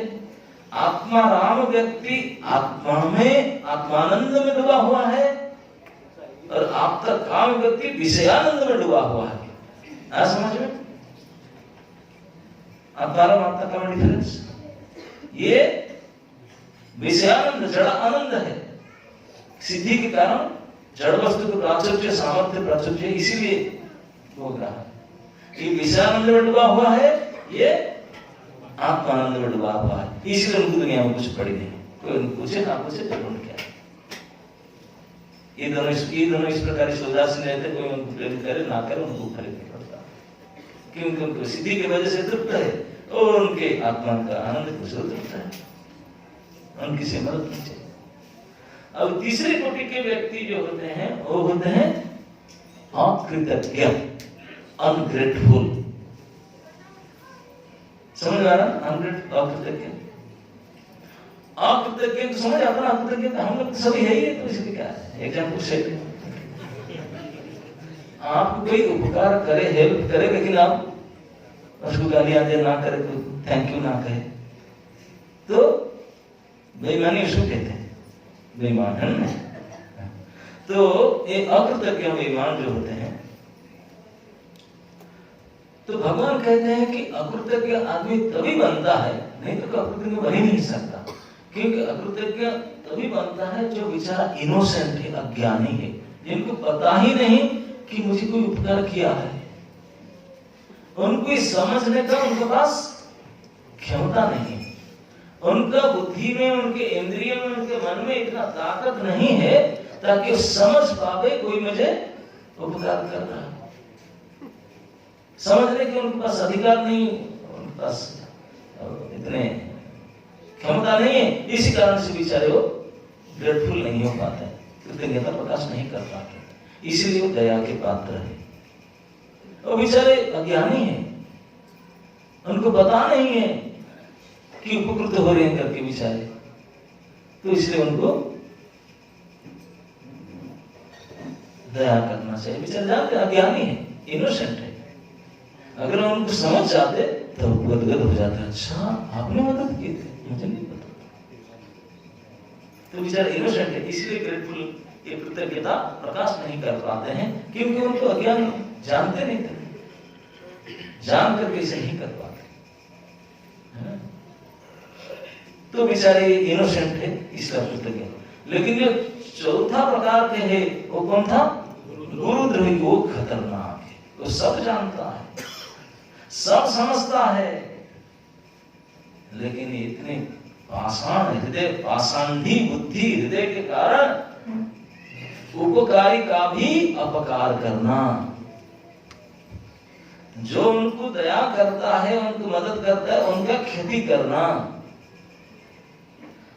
आत्माराम व्यक्ति आत्मा में, आत्मानंद में डूबा हुआ है, और आप्तकाम व्यक्ति विषयानंद में डूबा हुआ है। समझ में? आत्माराम आप्तकाम डिफरेंस? ये विषयानंद जड़ आनंद है, सिद्धि के कारण जड़ वस्तु को प्राचुर्य, सामर्थ्य प्राचुर्य, इसीलिए भोग रहा है। ये विषयानंद में डूबा हुआ है, ये आत्मानंद में डूबा हुआ है, इसलिए उनको दुनिया में कुछ पड़ी नहीं। कोई उनको पूछे ना पूछे, जरूर क्या ये दोनों इस प्रकार से उदासीन रहते। कोई उनको प्रेम करे ना करे, उनको फर्क नहीं पड़ता, क्योंकि उनको सिद्धि की वजह से तृप्त है, और उनके आत्मा का आनंद कुछ तृप्त है, उनकी से मदद नहीं चाहिए। अब तीसरे कोटि के व्यक्ति जो होते हैं, वो होते हैं अकृतज्ञ, अनग्रेटफुल। समझ आ रहा? अकृतज्ञ, अकृतज्ञ तो समझ आता ना? अकृतज्ञ हम लोग सब यही है, तो इसलिए क्या है, एग्जाम्पल से आपको कोई उपकार करे, हेल्प करे, लेकिन आप उसको गालियां दे, ना करे, तो थैंक यू ना कहे, तो बेईमानी उसको कहते हैं, बेईमान है ना। तो ये अकृतज्ञ बेईमान जो होते हैं, तो भगवान कहते हैं कि अकृतज्ञ आदमी तभी बनता है, नहीं तो अकृतज्ञ बन ही नहीं सकता। क्योंकि अकृतज्ञ तभी बनता है जो बेचारा इनोसेंट है, अज्ञानी है, जिनको पता ही नहीं कि मुझे कोई उपकार किया है। उनको समझने का उनके पास क्षमता नहीं, उनका बुद्धि में, उनके इंद्रियों में, उनके मन में इतना ताकत नहीं है ताकि समझ पावे कोई मुझे उपकार कर रहा है। समझने के उनके पास अधिकार नहीं, उनके पास इतने क्षमता नहीं है। इसी कारण से बेचारे वो ग्रेटफुल नहीं हो पाते, कृतज्ञता प्रकाश नहीं कर पाते, इसीलिए वो दया के पात्र है। वो बेचारे अज्ञानी हैं, उनको पता नहीं है कि उपकृत हो रहे हैं करके बेचारे, तो इसलिए उनको दया करना चाहिए। बेचारे जानते अज्ञानी है, इनोसेंट है। अगर हम उनको समझ जाते तो गदगद हो जाते, अच्छा आपने मदद की थी, मुझे नहीं पता। तो बेचारे इनोसेंट है, इसलिए ग्रेटफुल ये कृतज्ञता प्रकाश नहीं कर पाते हैं, क्योंकि उनको अज्ञान, जानते नहीं थे, जान करके इसे नहीं कर पाते। तो बेचारे इनोसेंट है, इसका कृतज्ञ। लेकिन जो चौथा प्रकार के है वो कौन था? गुरुद्रोही। वो खतरनाक है, वो सब जानता है, सब समझता है, लेकिन इतने पाषाण हृदय, पाषांडी बुद्धि हृदय के कारण उपकारी का भी अपकार करना। जो उनको दया करता है, उनको मदद करता है, उनका क्षति करना।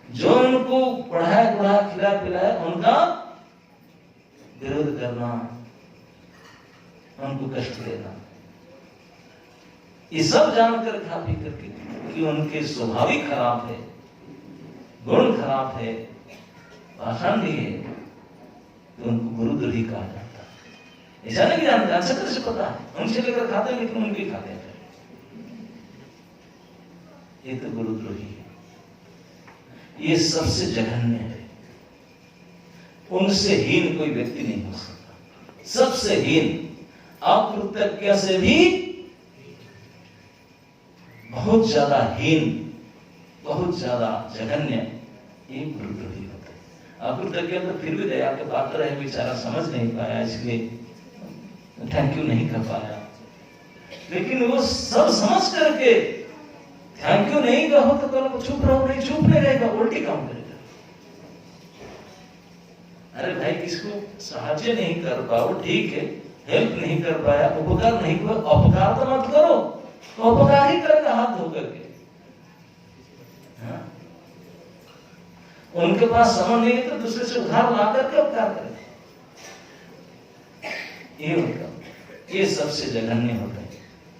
जो उनको पढ़ाया खिला पिलाया, उनका विरोध करना, उनको कष्ट देना। ये सब जानकर खा पी करके कि उनके स्वभाव ही खराब है, गुण खराब है, पाषांडी है, तो उनको गुरुद्रोही कहा जाता है। ऐसा नहीं जानते, अच्छा तरह से पता है, उनसे लेकर खाते हैं लेकिन उनके खाते हैं, ये तो गुरुद्रोही है। ये सबसे जघन्य है, उनसे हीन कोई व्यक्ति नहीं हो सकता। सबसे हीन, अकृतज्ञ से भी बहुत ज्यादा हीन, बहुत ज्यादा जघन्य ये गुरुद्रोही होते हैं। अकृतज्ञ तो फिर भी दया के पात्र है, बेचारा समझ नहीं पाया, इसलिए थैंक यू नहीं कर पाया। लेकिन वो सब समझ करके थैंक यू नहीं कहो तो कल चुप रहो, नहीं चुप नहीं रहेगा, उल्टी काम करेगा। अरे भाई, किसको साहाय्य नहीं कर पाओ, ठीक है, हेल्प नहीं कर पाया, उपकार नहीं किया, अपकार तो मत करो, तो अपकार ही करेगा हाथ धो करके। उनके पास समझ नहीं है तो दूसरे से उधार ला करके अपकार करेगा। ये उनका, ये सबसे जघन्य होते हैं,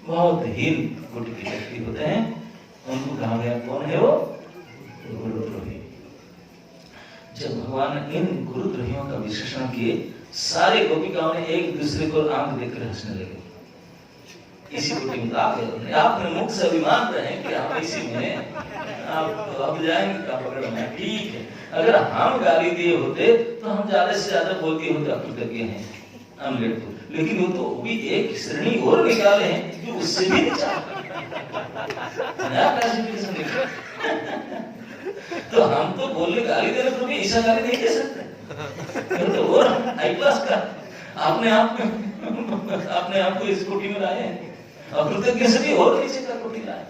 बहुत हीन कोटि के व्यक्ति होते हैं। उनको कहा गया कौन है वो? गुरुद्रोही। जब भगवान ने इन गुरुद्रोहियों का विशेषण किए, सारे गोपिकाओं ने एक दूसरे को आंख देखकर हंसने लगे। इसी कोटि में आ गए, आपने मुख से अभिमान रहे कि हम इसी में आप अब जाएंगे का पकड़ में, ठीक है। अगर हम गाली दिए होते तो हम ज्यादा से ज्यादा बोलते होते अकृतज्ञ हैं, अमलेट को, लेकिन वो तो भी एक श्रेणी और निकाले हैं जो उससे भी नीचा। तो हम तो बोलने गाली देने पर भी ऐसा गाली नहीं दे सकते, तो और हाई क्लास का अपने आप को इस कोटि में लाए हैं, अकृतज्ञ से भी और नीचे का कोटि लाए।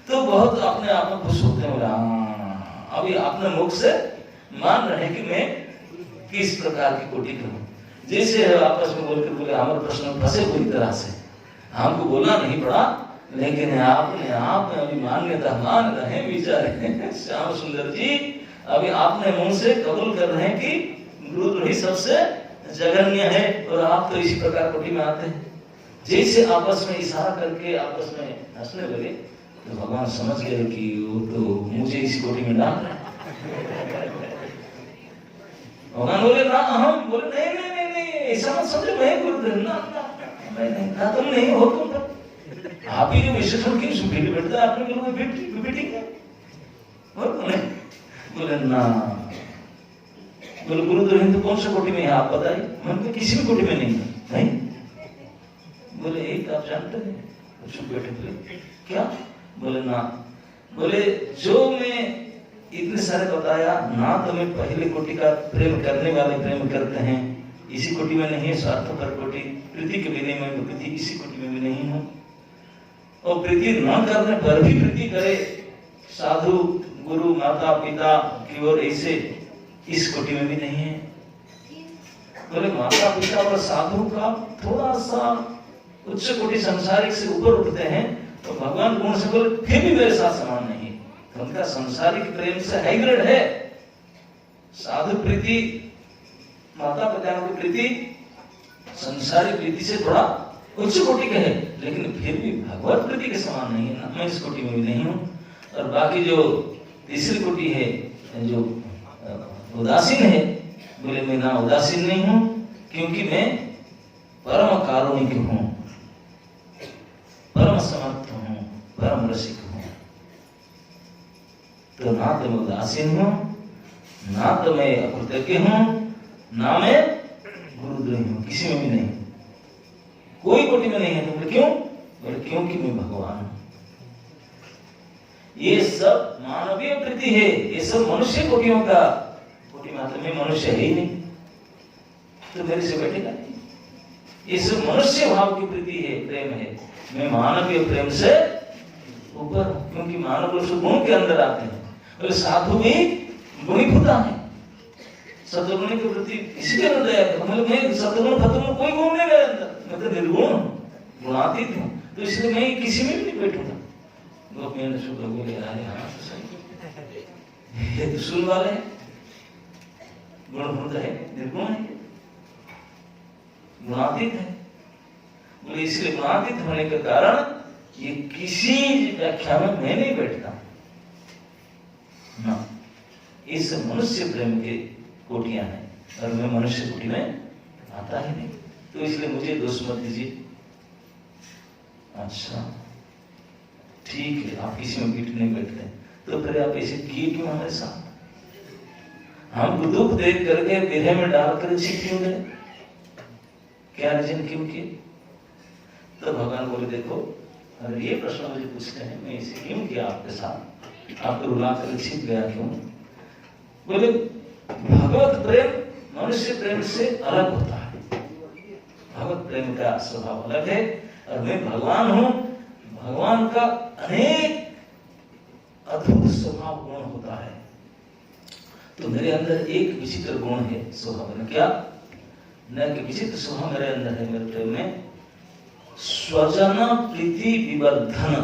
तो बहुत अपने आप में खुश होते हैं, अभी अपने मुख से मान रहे कि मैं किस प्रकार की कोटि का हूँ। जैसे आपस में बोलकर बोले हमारे प्रश्न फंसे पूरी तरह से, हमको बोलना नहीं पड़ा, लेकिन आपने आप में अभी मान्यता मान रहे बेचारे श्याम सुंदर जी, अभी आपने मुंह से कबूल कर रहे हैं कि गुरुद्रोही सबसे जघन्य है, और आप तो इसी प्रकार कोटि में आते हैं। जैसे आपस में इशारा करके आपस में हंसने लगे, तो भगवान समझ गए कि वो तो मुझे इसी कोटि में डाल रहे हैं। भगवान बोले ना, हम बोले नहीं नहीं नहीं नहीं, ऐसा मत समझो, मैं गुरुद्रोही ना, तुम नहीं हो, तुम आप ही जो विशेषण की सुपीरियर बैठता है, आपने लोगों में बेटी है, और बोले ना, बोले गुरुद्रोही हिंदू कौन सा कोटि में है आप बताइए। मैंने किसी भी कोटि में नहीं। बोले एक आप जानते हैं? चुप बैठे। बोले क्या? बोले ना। बोले जो मैं इतने सारे बताया ना, तो मैं पहले कोटि का प्रेम करने वाले प्रेम करते हैं, इसी कोटि में नहीं है। स्वार्थपर कोटि, प्रीति के बिना मैं प्रीति इसी कोटि में भी नहीं हूँ। और प्रीति न करने पर भी प्रीति करे साधु गुरु माता पिता की ओर, ऐसे इस कोटि में भी नहीं है। बोले माता पिता और साधु का थोड़ा सा उच्च कोटि संसारिक से ऊपर उठते हैं, तो भगवान गुण से बोले फिर भी मेरे साथ समान नहीं। तो उनका संसारिक प्रेम से हाई ग्रेड है। साधु प्रीति, माता पिता की प्रीति संसारिक प्रीति से थोड़ा उच्च कोटि का है, लेकिन फिर भी भगवत प्रीति के समान नहीं है ना। मैं इस कोटि में भी नहीं हूँ। और बाकी जो तीसरी कोटि है, जो उदासीन है, बोले मैं ना उदासीन नहीं हूँ, क्योंकि मैं परम कारुणिक हूँ, परम समर्थ हूँ, परम रसिक हूँ। तो ना तो मैं उदासीन हूँ, ना तो मैं अकृतज्ञ हूँ, ना मैं गुरुद्रोही हूँ, किसी में भी नहीं, कोई कोटि में नहीं है। तो बोले क्यों? बोले क्योंकि मैं भगवान हूँ। ये सब मानवीय प्रीति है, ये सब मनुष्य कोटियों का कोटि में आता। मैं मनुष्य है ही नहीं, तो मेरे से बैठेगा नहीं। ये सब मनुष्य भाव की प्रीति है, प्रेम है। मैं मानवीय प्रेम से ऊपर, क्योंकि मानव पुरुष गुण के अंदर आते हैं। बोले साधु भी गुणीभूता है, सत्वगुण की वृत्ति इसके अंदर है। मतलब मैं सत्वगुण खत्म कोई गुण नहीं मेरे अंदर, मैं तो निर्गुण हूँ, गुणातीत हूँ, तो इसलिए मैं किसी में भी नहीं बैठूंगा। गोपियां शुक्र बोले अरे हाँ तो सही, ये तो सुन वाले हैं, गुणभूत है, निर्गुण है, गुणातीत है। बोले इसलिए गुणातीत होने के कारण ये किसी व्याख्या में मैं नहीं बैठता ना। इस मनुष्य प्रेम के कोटियां हैं, और मैं मनुष्य कोटि में आता ही नहीं, तो इसलिए मुझे दोष मत दीजिए। अच्छा ठीक है, आप किसी में बीट नहीं बैठते, तो फिर आप ऐसे किए क्यों हमारे साथ? हम दुख देख करके विरह में डालकर इसे क्यों गए? क्या रीजन क्यों किए? तो भगवान बोले देखो, अगर ये प्रश्न मुझे पूछते हैं मैं इसे क्यों किया आपके साथ, आपको रुला कर छिप गया क्यों? बोले भगवत प्रेम मनुष्य प्रेम से अलग होता है, भगवत प्रेम का स्वभाव अलग है, और मैं भगवान हूं। भगवान का अनेक अद्भुत स्वभाव गुण होता है, तो मेरे अंदर एक विचित्र गुण है स्वभाव में। क्या? न कि विचित्र स्वभाव मेरे अंदर है, मेरे प्रेम में स्वजन प्रीति विवर्धन।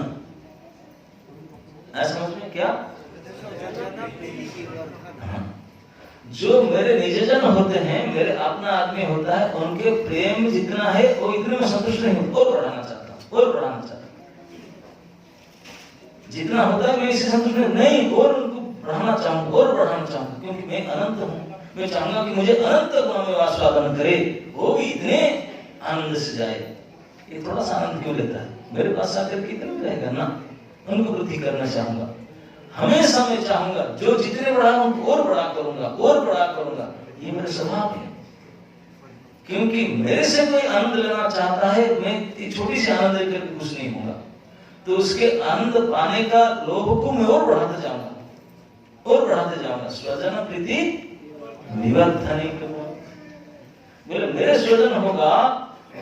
ऐसा समझ में? क्या? हाँ। जो मेरे निजजन होते हैं, मेरे अपना आदमी होता है, उनके प्रेम जितना है वो इतने में संतुष्ट नहीं हूं, और बढ़ाना चाहता हूं, और बढ़ाना चाहता हूं। जितना होता है मैं इससे संतुष्ट नहीं, और उनको बढ़ाना चाहूंगा, और बढ़ाना चाहूंगा, क्योंकि मैं अनंत हूं। मैं चाहूंगा कि मुझे अनंत गुणों में आस्वादन करे, वो भी इतने आनंद से जाए। ये थोड़ा सा आनंद क्यों लेता है? मेरे पास आकर के इतना रहेगा ना, उनको वृद्धि करना चाहूंगा। हमेशा मैं चाहूंगा जो जितने बड़ा उनको और बड़ा करूंगा, और बड़ा करूंगा। ये मेरा स्वभाव है, क्योंकि मेरे से कोई आनंद लेना चाहता है, मैं छोटी सी आनंद लेकर खुश नहीं होगा, तो उसके आनंद पाने का लोभ को मैं और बढ़ाते जाऊंगा, और बढ़ाते जाऊंगा। स्वजन प्रीति विवर्धन। बोले मेरे स्वजन होगा,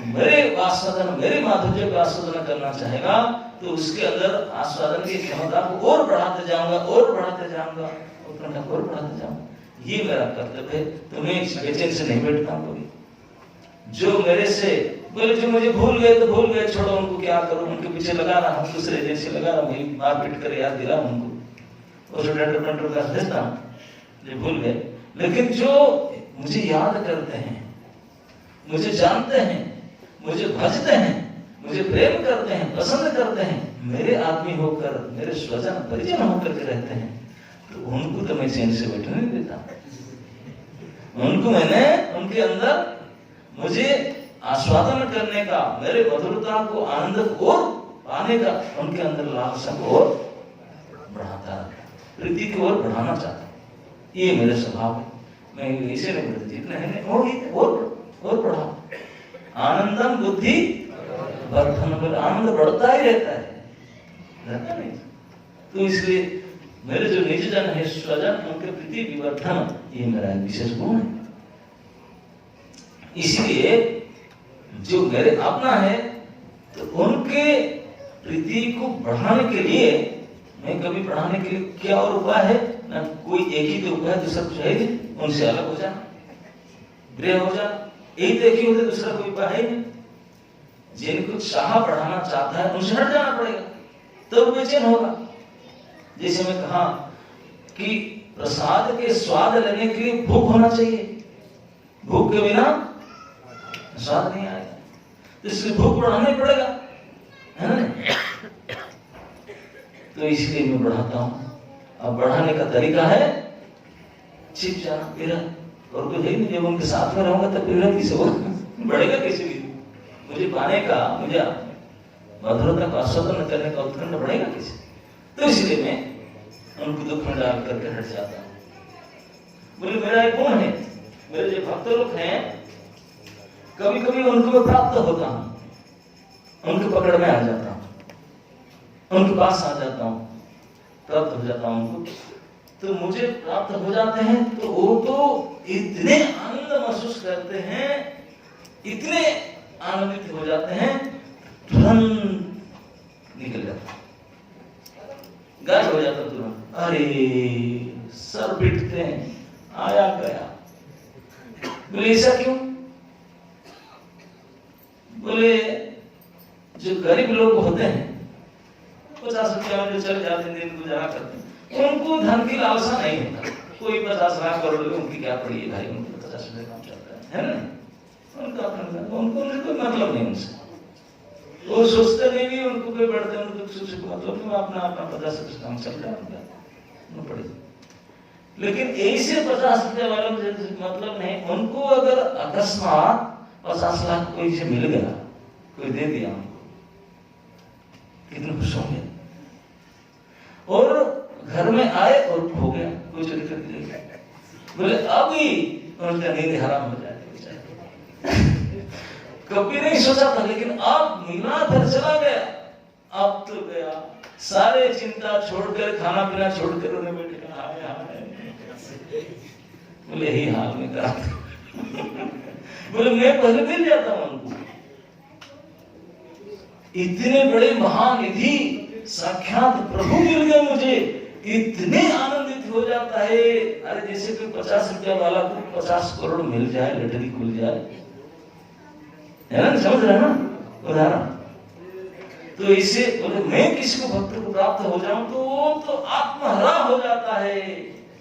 मेरे आस्वादन, मेरे माधुर्य का आस्वादन करना चाहेगा, तो उसके अंदर आस्वादन की क्षमता को और बढ़ाते जाऊंगा, और बढ़ाते जाऊंगा, और बढ़ाते जाऊंगा। ये मेरा कर्तव्य है, तो मैं इस बेचैन से नहीं बैठता हूं कभी। जो मेरे से बोले जो मुझे भूल गए तो भूल गए, छोड़ो उनको, क्या करूं, उनके पीछे लगा रहा हूं, दूसरे एजेंसी लगा रहा हूं, मार पीट कर याद दिला उनको, और डेंटर का भेजता हूं, जो भूल गए। लेकिन जो मुझे याद करते हैं, मुझे जानते हैं, मुझे भजते हैं, मुझे प्रेम करते हैं, पसंद करते हैं, मेरे आदमी होकर, मेरे स्वजन परिजन होकर के रहते हैं, तो उनको तो मैं चैन से बैठने नहीं देता। उनको मैंने, उनके अंदर मुझे आस्वादन करने का, मेरे मधुरता को, आनंद को पाने का, उनके अंदर लालसा को बढ़ाता रहता। प्रीति की ओर बढ़ाना चाहता हूँ, ये मेरा स्वभाव है। मैं इसे नहीं बोलती जितना है और बढ़ाओ। आनंदम बुद्धि वर्धन, आनंद बढ़ता ही रहता है, रहता नहीं। तो इसलिए मेरे जो निज जन है, स्वजन, उनके प्रति विवर्धन, ये मेरा विशेष गुण है। इसलिए जो मेरे अपना है, तो उनके प्रीति को बढ़ाने के लिए मैं कभी बढ़ाने के लिए क्या और उपाय है ना, कोई एक ही तो उपाय, दूसरा कुछ है नहीं। उनसे अलग हो जाना, गृह हो जाना, यही तो एक ही होता, दूसरा कोई उपाय है नहीं। जिनको चाह बढ़ाना चाहता है उनसे हट जाना पड़ेगा, तो बेचैन होगा। जैसे मैं कहा कि प्रसाद के स्वाद लेने के लिए भूख होना चाहिए, भूख के बिना स्वाद नहीं आएगा, तो इसलिए भूख बढ़ाना ही पड़ेगा, है ना। तो इसलिए मैं बढ़ाता हूं। अब बढ़ाने का तरीका है छिप जाना, विरह। और कोई है नहीं, जब उनके साथ में रहूंगा तब विरह किसे बढ़ेगा, किसी भी मुझे पाने का, मुझे मधुरता को आस्वादन करने का उत्कंठ बढ़ेगा किसी। तो इसलिए मैं उनको दुख में डाल करके हट जाता हूं। बोले मेरा एक गुण है, मेरे जो भक्त लोग हैं, कभी कभी उनको मैं प्राप्त होता हूं, उनके पकड़ में आ जाता हूं, उनके पास आ जाता हूं, प्राप्त हो जाता हूं उनको। तो मुझे प्राप्त हो जाते हैं तो वो तो इतने आनंद महसूस करते हैं, इतने आनंदित हो जाते हैं, तुरंत निकल जाता, गायब हो जाता तुरंत। अरे सर पिटते हैं, आया गया। बोले ऐसा क्यों? बोले जो गरीब लोग होते हैं, 50 रुपया में जो चल जाते हैं, दिन गुजारा करते हैं, उनको धन की लालसा नहीं होता। कोई 50 लाख करोड़ लोग, उनकी क्या पड़ी है भाई, उनको 50 रुपये काम चलता है ना, उनका उनको कोई मतलब नहीं उनसे, वो सोचते नहीं भी उनको कोई बढ़ते, उनको किसी को मतलब नहीं, अपना अपना 50 रुपये काम चल रहा है उनका पड़ी। लेकिन ऐसे 50 रुपये वालों से मतलब नहीं, उनको अगर अकस्मात 50 लाख कोई से मिल गया, कोई दे दिया, कितने खुश होंगे। और घर में आए और खो गया, कोई चोरी कर दिया, बोले अभी उनका नींद हराम हो जाएगा। कभी नहीं सोचा था, लेकिन अब मिला घर चला गया, अब तो गया। सारे चिंता छोड़कर, खाना पीना छोड़कर उन्हें बैठे कहा, बोले यही हाल में करा। बोले मैं पहले मिल जाता हूं उनको, इतने बड़े महानिधि साक्षात प्रभु मिल गए मुझे, इतने आनंदित हो जाता है। अरे जैसे कोई 50 रुपया वाला को 50 करोड़ मिल जाए, लटरी खुल जाए, है ना, समझ रहे ना उदाहरण। तो इसे बोले मैं किसी को भक्त को प्राप्त हो जाऊं तो वो तो आत्महरा हो जाता है।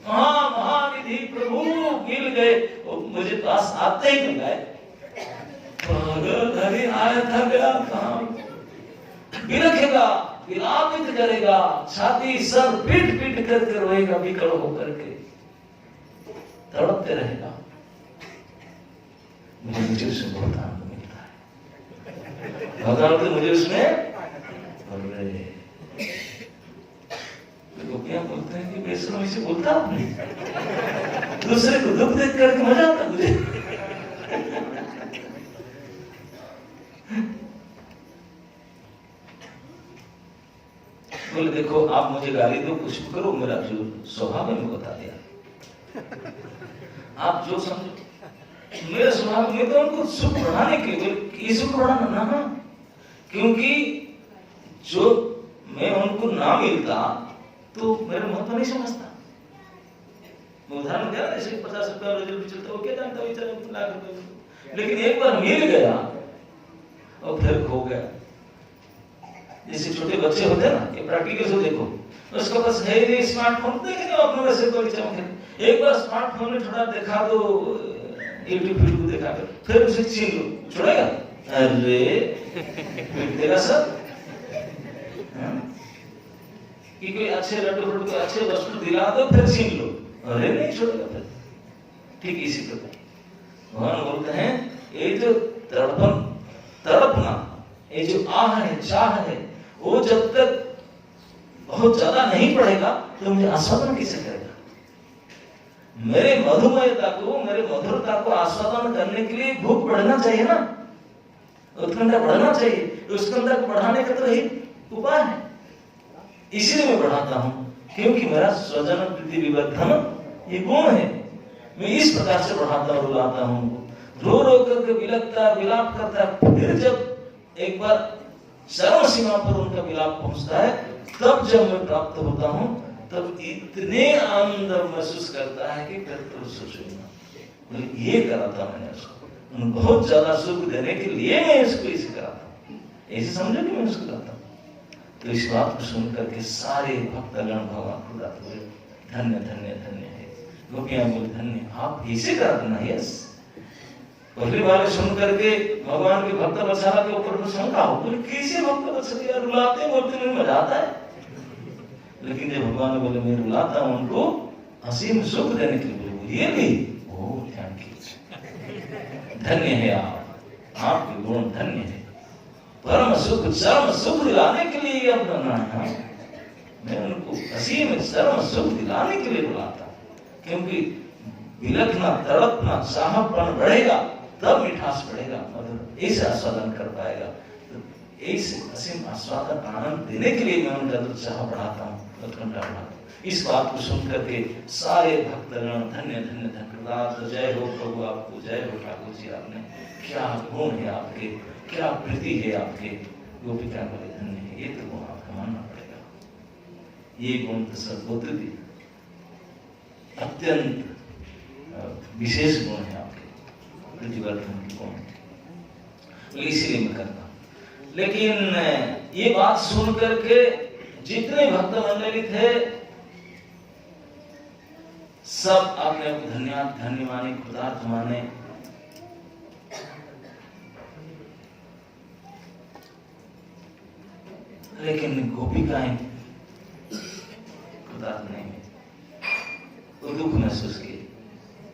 महानिधि प्रभु मिल गए, मुझे पास आते ही मिल गए, अरे आया था गया कहां, बिलखेगा, विलापित करेगा, छाती सर पीट पीट करके रोएगा, विकल होकर के तड़पते रहेगा। मुझे उसमें बहुत आनंद मिलता है, भगवान तो मुझे उसमें क्या बोलते हैं कि बेसुरों से बोलता आपने, दूसरे को दुख देख करके मजा आता मुझे। बोले देखो आप मुझे गाली दो, कुछ भी करो, मेरा जो स्वभाव है मैं बता दिया, आप जो समझो मेरा स्वभाव। मैं तो उनको सुख बढ़ाने के लिए, सुख बढ़ाना ना, क्योंकि जो मैं उनको ना मिलता तो मेरा महत्व नहीं समझता। मैं उदाहरण दिया, जैसे 50 रुपया रोज चलता, वो क्या जानता है, लेकिन एक बार मिल गया और फिर खो गया। जैसे छोटे बच्चे होते हैं ना, ये प्रैक्टिकल से देखो, उसके पास है नहीं स्मार्टफोन, देखे ना अपने वैसे कोई चमके, एक बार स्मार्टफोन में थोड़ा देखा दो, यूट्यूब वीडियो देखा कर, फिर उसे छीन लो, छोड़ेगा? अरे तेरा सब कि कोई अच्छे लड्डू को अच्छे वस्तु दिला दो, फिर छीन लो, अरे नहीं छोड़ेगा फिर। ठीक इसी प्रकार भगवान बोलते हैं, ये जो तड़पना, ये जो आह है, चाह है, वो जब तक बहुत ज्यादा नहीं पढ़ेगा तो मुझे आस्वादन कैसे करेगा? मेरे मधुमेहता को, मेरे मधुरता को आस्वादन करने के लिए भूख बढ़ना चाहिए ना, उत्कंठा बढ़ना चाहिए। उत्कंठा को बढ़ाने का तो यही उपाय है। इसीलिए मैं बढ़ाता हूँ, क्योंकि मेरा स्वजन प्रीति विवर्धन ये गुण है। मैं इस प्रकार से बढ़ाता और रुलाता हूँ, रो रो करके विलखता विलाप करता है। फिर जब एक बार चरम सीमा पर उनका विलाप पहुंचता है, तब जब मैं प्राप्त होता हूँ, तब इतने आनंद महसूस करता है कि फिर तो सोचूंगा ये करा था मैंने उसको, बहुत ज्यादा सुख देने के लिए मैं इसको इसे कराता हूँ, ऐसे समझो कि मैं उसको कराता हूँ। तो इस बात को सुन करके सारे भक्तगण भगवान को दाते हुए धन्य धन्य धन्य है। गोपियां बोले धन्य आप ऐसे करा देना। यस, पहली बार सुन करके भगवान के भक्त वत्सला के ऊपर तो शंका हो, बोले कैसे भक्त वत्सल यार रुलाते बोलते में मजा आता है। लेकिन जब भगवान बोले मैं रुलाता हूं उनको असीम सुख देने के लिए, बोले ये भी ओ थैंक यू, धन्य है आप, आपके गुण धन्य है। परम सुख चरम सुख दिलाने के लिए अब करना है। मैं उनको असीम चरम सुख दिलाने के लिए बुलाता, क्योंकि विलखना तड़पना साहबपन बढ़ेगा तब मिठास बढ़ेगा, मधुर ऐसे आस्वादन कर पाएगा। तो ऐसे असीम आस्वादन आनंद देने के लिए मैं उनका उत्साह बढ़ाता हूँ, उत्कंठा बढ़ाता हूँ। इस बात को सुन करके सारे भक्तगण धन्य धन्य धन्यवाद, जय हो प्रभु आपको, जय हो ठाकुर जी, आपने क्या गुण है आपके, क्या प्रीति है आपके। गोपिका बोले धन्य है, ये तो गुण आपका मानना पड़ेगा। ये गुण तो सर्वोत्तम अत्यंत विशेष गुण है आपके, प्रतिवर्धन के गुण, इसीलिए मैं करता हूं। लेकिन ये बात सुन करके जितने भक्त मंडली थे सब आपने धन्य माने, कृतार्थ माने। लेकिन गोपिकाएं कृतार्थ नहीं है, वो दुख महसूस किए,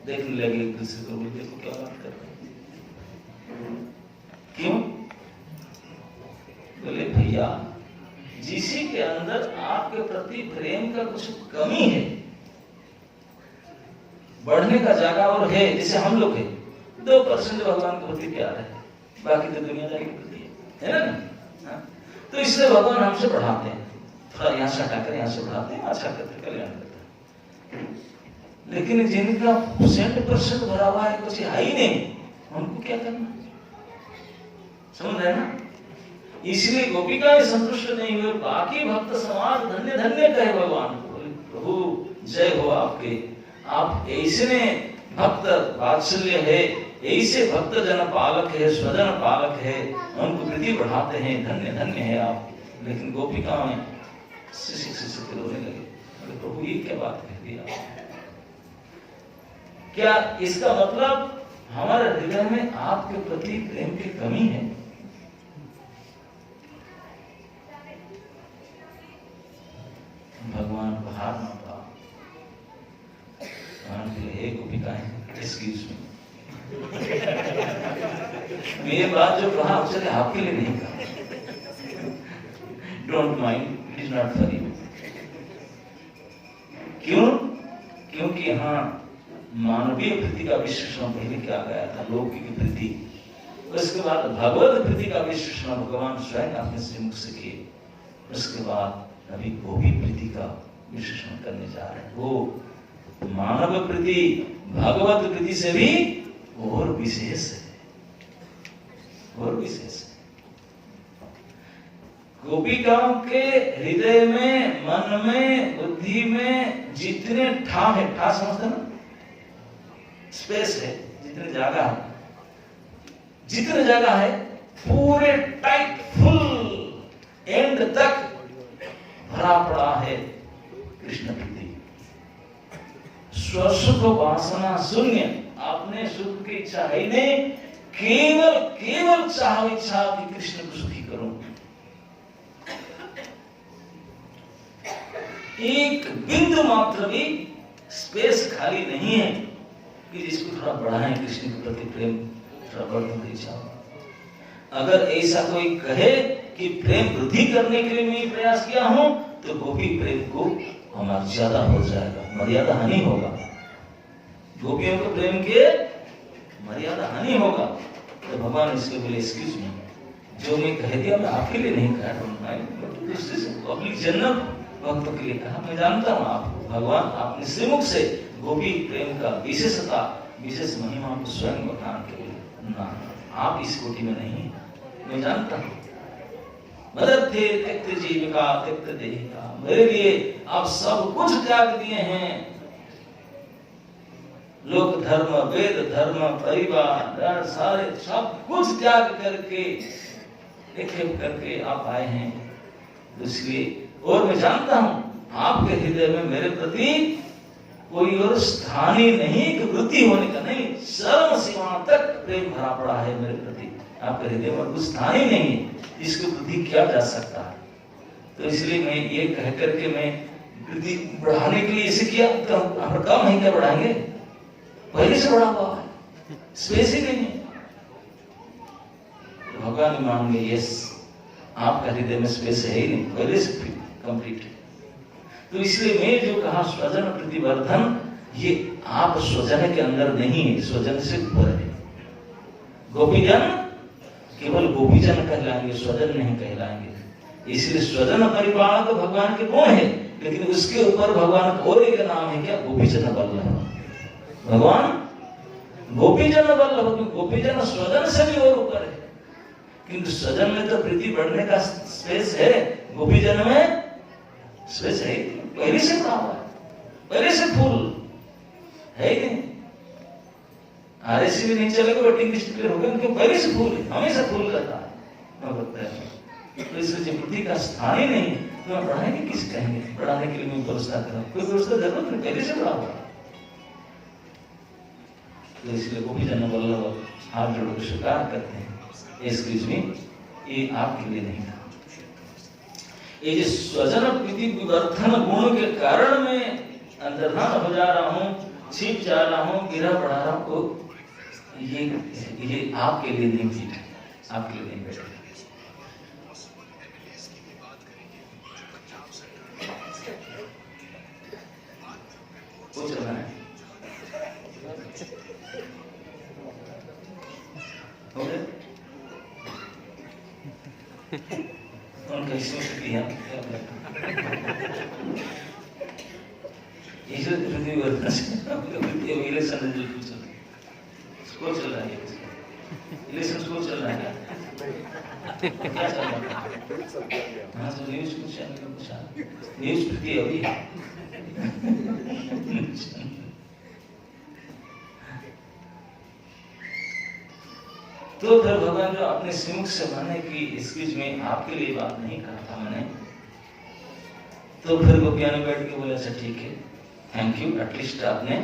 देखने लगे एक दूसरे को, देखो क्या बात कर रहे हैं, क्यों? बोले भैया जिसी के अंदर आपके प्रति प्रेम का कुछ कमी है, बढ़ने का जगह और है, जैसे हम लोग है 2% भगवान के प्रति प्यार है, बाकी तो दुनियादारी के प्रति है ना। तो इसलिए भगवान हमसे बढ़ाते हैं, थोड़ा यहाँ से हटाकर यहाँ से बढ़ाते हैं, अच्छा करते कल्याण करते हैं। लेकिन जिनका 100% भरा हुआ है, कुछ है ही नहीं, उनको क्या करना, समझ रहे ना। इसलिए गोपिकाएं संतुष्ट नहीं हुए, बाकी भक्त समाज धन्य धन्य कहे भगवान को, प्रभु जय हो आपके, आप ऐसे भक्त वात्सल्य है, ऐसे भक्त जन पालक है, स्वजन पालक है, उनको प्रीति बढ़ाते हैं, धन्य धन्य है आप। लेकिन गोपिकाएं शिशिर रोने लगे, प्रभु ये क्या बात कह दिया, क्या इसका मतलब हमारे हृदय में आपके प्रति प्रेम की कमी है? भगवान को हार ना पाओ, भगवान के लिए एक गोपिकाएं एक्सक्यूज मी, ये बात जो कहा उसने आपके लिए नहीं कहा, don't mind, it is not for you. क्यों? क्योंकि हाँ मानवीय प्रीति का विश्लेषण पहले किया गया था, लौकिक प्रीति, उसके बाद भगवत प्रीति का विश्लेषण भगवान स्वयं अपने श्रीमुख से किए, उसके बाद अभी गोपी प्रीति का विश्लेषण करने जा रहे हैं। वो मानव प्रीति भगवत प्रीति से भी और विशेष है, और विशेष है। गोपिकाओं के हृदय में, मन में, बुद्धि में जितने ठा है, ठा समझते ना, स्पेस है, जितने जगह है, जितने जगह है पूरे टाइट फुल एंड तक भरा पड़ा है कृष्ण प्रीति। स्वसुख वासना शून्य, आपने सुख की इच्छा है ही नहीं, केवल केवल चाह इच्छा कि कृष्ण को सुखी करूं। एक बिंदु मात्र भी स्पेस खाली नहीं है कि जिसको थोड़ा बढ़ाएं, कृष्ण के प्रति प्रेम थोड़ा बढ़ने की इच्छा। अगर ऐसा कोई कहे कि प्रेम वृद्धि करने के लिए मैं प्रयास किया हूं, तो गोपी प्रेम को मर्यादा हो जाएगा, मर्यादा हानि होगा, गोपियों को प्रेम के मर्यादा हानि होगा। तो भगवान इसके बोले एक्सक्यूज मी, जो मैं कह दिया मैं आपके लिए नहीं कह रहा हूँ, दूसरे से पब्लिक जनरल भक्तों के लिए कहा। मैं जानता हूँ आप भगवान अपने श्रीमुख से गोपी प्रेम का विशेषता, विशेष महिमा को स्वयं बताने के लिए ना, आप इस कोटि में नहीं, मैं जानता हूँ। मदर्थे त्यक्त जीविका त्यक्त देहिका, मेरे लिए आप सब कुछ त्याग दिए हैं, लोक धर्म, वेद धर्म, परिवार, सारे सब कुछ त्याग करके एक करके आप आए हैं। इसलिए और मैं जानता हूं आपके हृदय में मेरे प्रति कोई और स्थान ही नहीं, कि वृत्ति होने का नहीं, सर्व सीमा तक प्रेम भरा पड़ा है मेरे प्रति, आपके हृदय में कुछ स्थान ही नहीं है, इसकी वृद्धि किया जा सकता है। तो इसलिए मैं ये कह करके मैं वृद्धि बढ़ाने के लिए इसे किया, तो हम कम नहीं क्या बढ़ाएंगे, पहले से बढ़ा हुआ है, स्पेस ही नहीं है। भगवान मान गए, यस आपका हृदय में स्पेस है ही नहीं, पहले से कंप्लीट है। तो इसलिए मैं जो कहा स्वजन प्रतिवर्धन, ये आप स्वजन के अंदर नहीं है, स्वजन से ऊपर है। गोपीजन केवल गोपीजन कहलाएंगे, स्वजन नहीं कहलाएंगे। इसलिए स्वजन परिपालक भगवान के गुण है, लेकिन उसके ऊपर भगवान का और एक नाम है क्या, गोपीजन वल्लभ। भगवान गोपीजन वल्लभ, गोपीजन स्वजन से भी और ऊपर है, किंतु स्वजन में तो प्रीति बढ़ने का स्पेस है, गोपीजन में स्पेस है, पहले से बना हुआ है, पहले से फूल है ही नहीं। आरएसी भी नहीं चलेगा, वेटिंग लिस्ट क्लियर होगा, क्योंकि पहले से फूल है, हमेशा फूल करता है। तो इसलिए वृद्धि का स्थान ही नहीं, तो मैं बढ़ाएंगे किस कहेंगे, बढ़ाने के लिए मैं व्यवस्था कर रहा हूँ, कोई व्यवस्था जरूरत नहीं, पहले से बढ़ा हुआ। तो इसलिए गोपीजन वल्लभ हाथ जोड़कर स्वीकार करते हैं, एक्सक्यूज मी, ये आपके लिए नहीं था। ये जो स्वजन प्रीति विवर्धन गुण के कारण मैं अंतर्धान हो जा रहा हूँ, छिप जा रहा हूँ, गिरा बढ़ा रहा हूँ, ये आपके लिए नहीं थी, आपके लिए नहीं बैठे। कुछ करना है हो गया, उनका इसमें किया इलेक्शन चल रहा है, इलेक्शन चल रहा है क्या चल रहा है? हाँ तो न्यूज पूछा, न्यूज प्रति अभी तो फिर भगवान जो अपने श्रीमुख से माने कि एक्सक्यूज में आपके लिए बात नहीं कहा था मैंने, तो फिर गोपिया ने बैठ के बोले अच्छा ठीक है, थैंक यू, एटलीस्ट आपने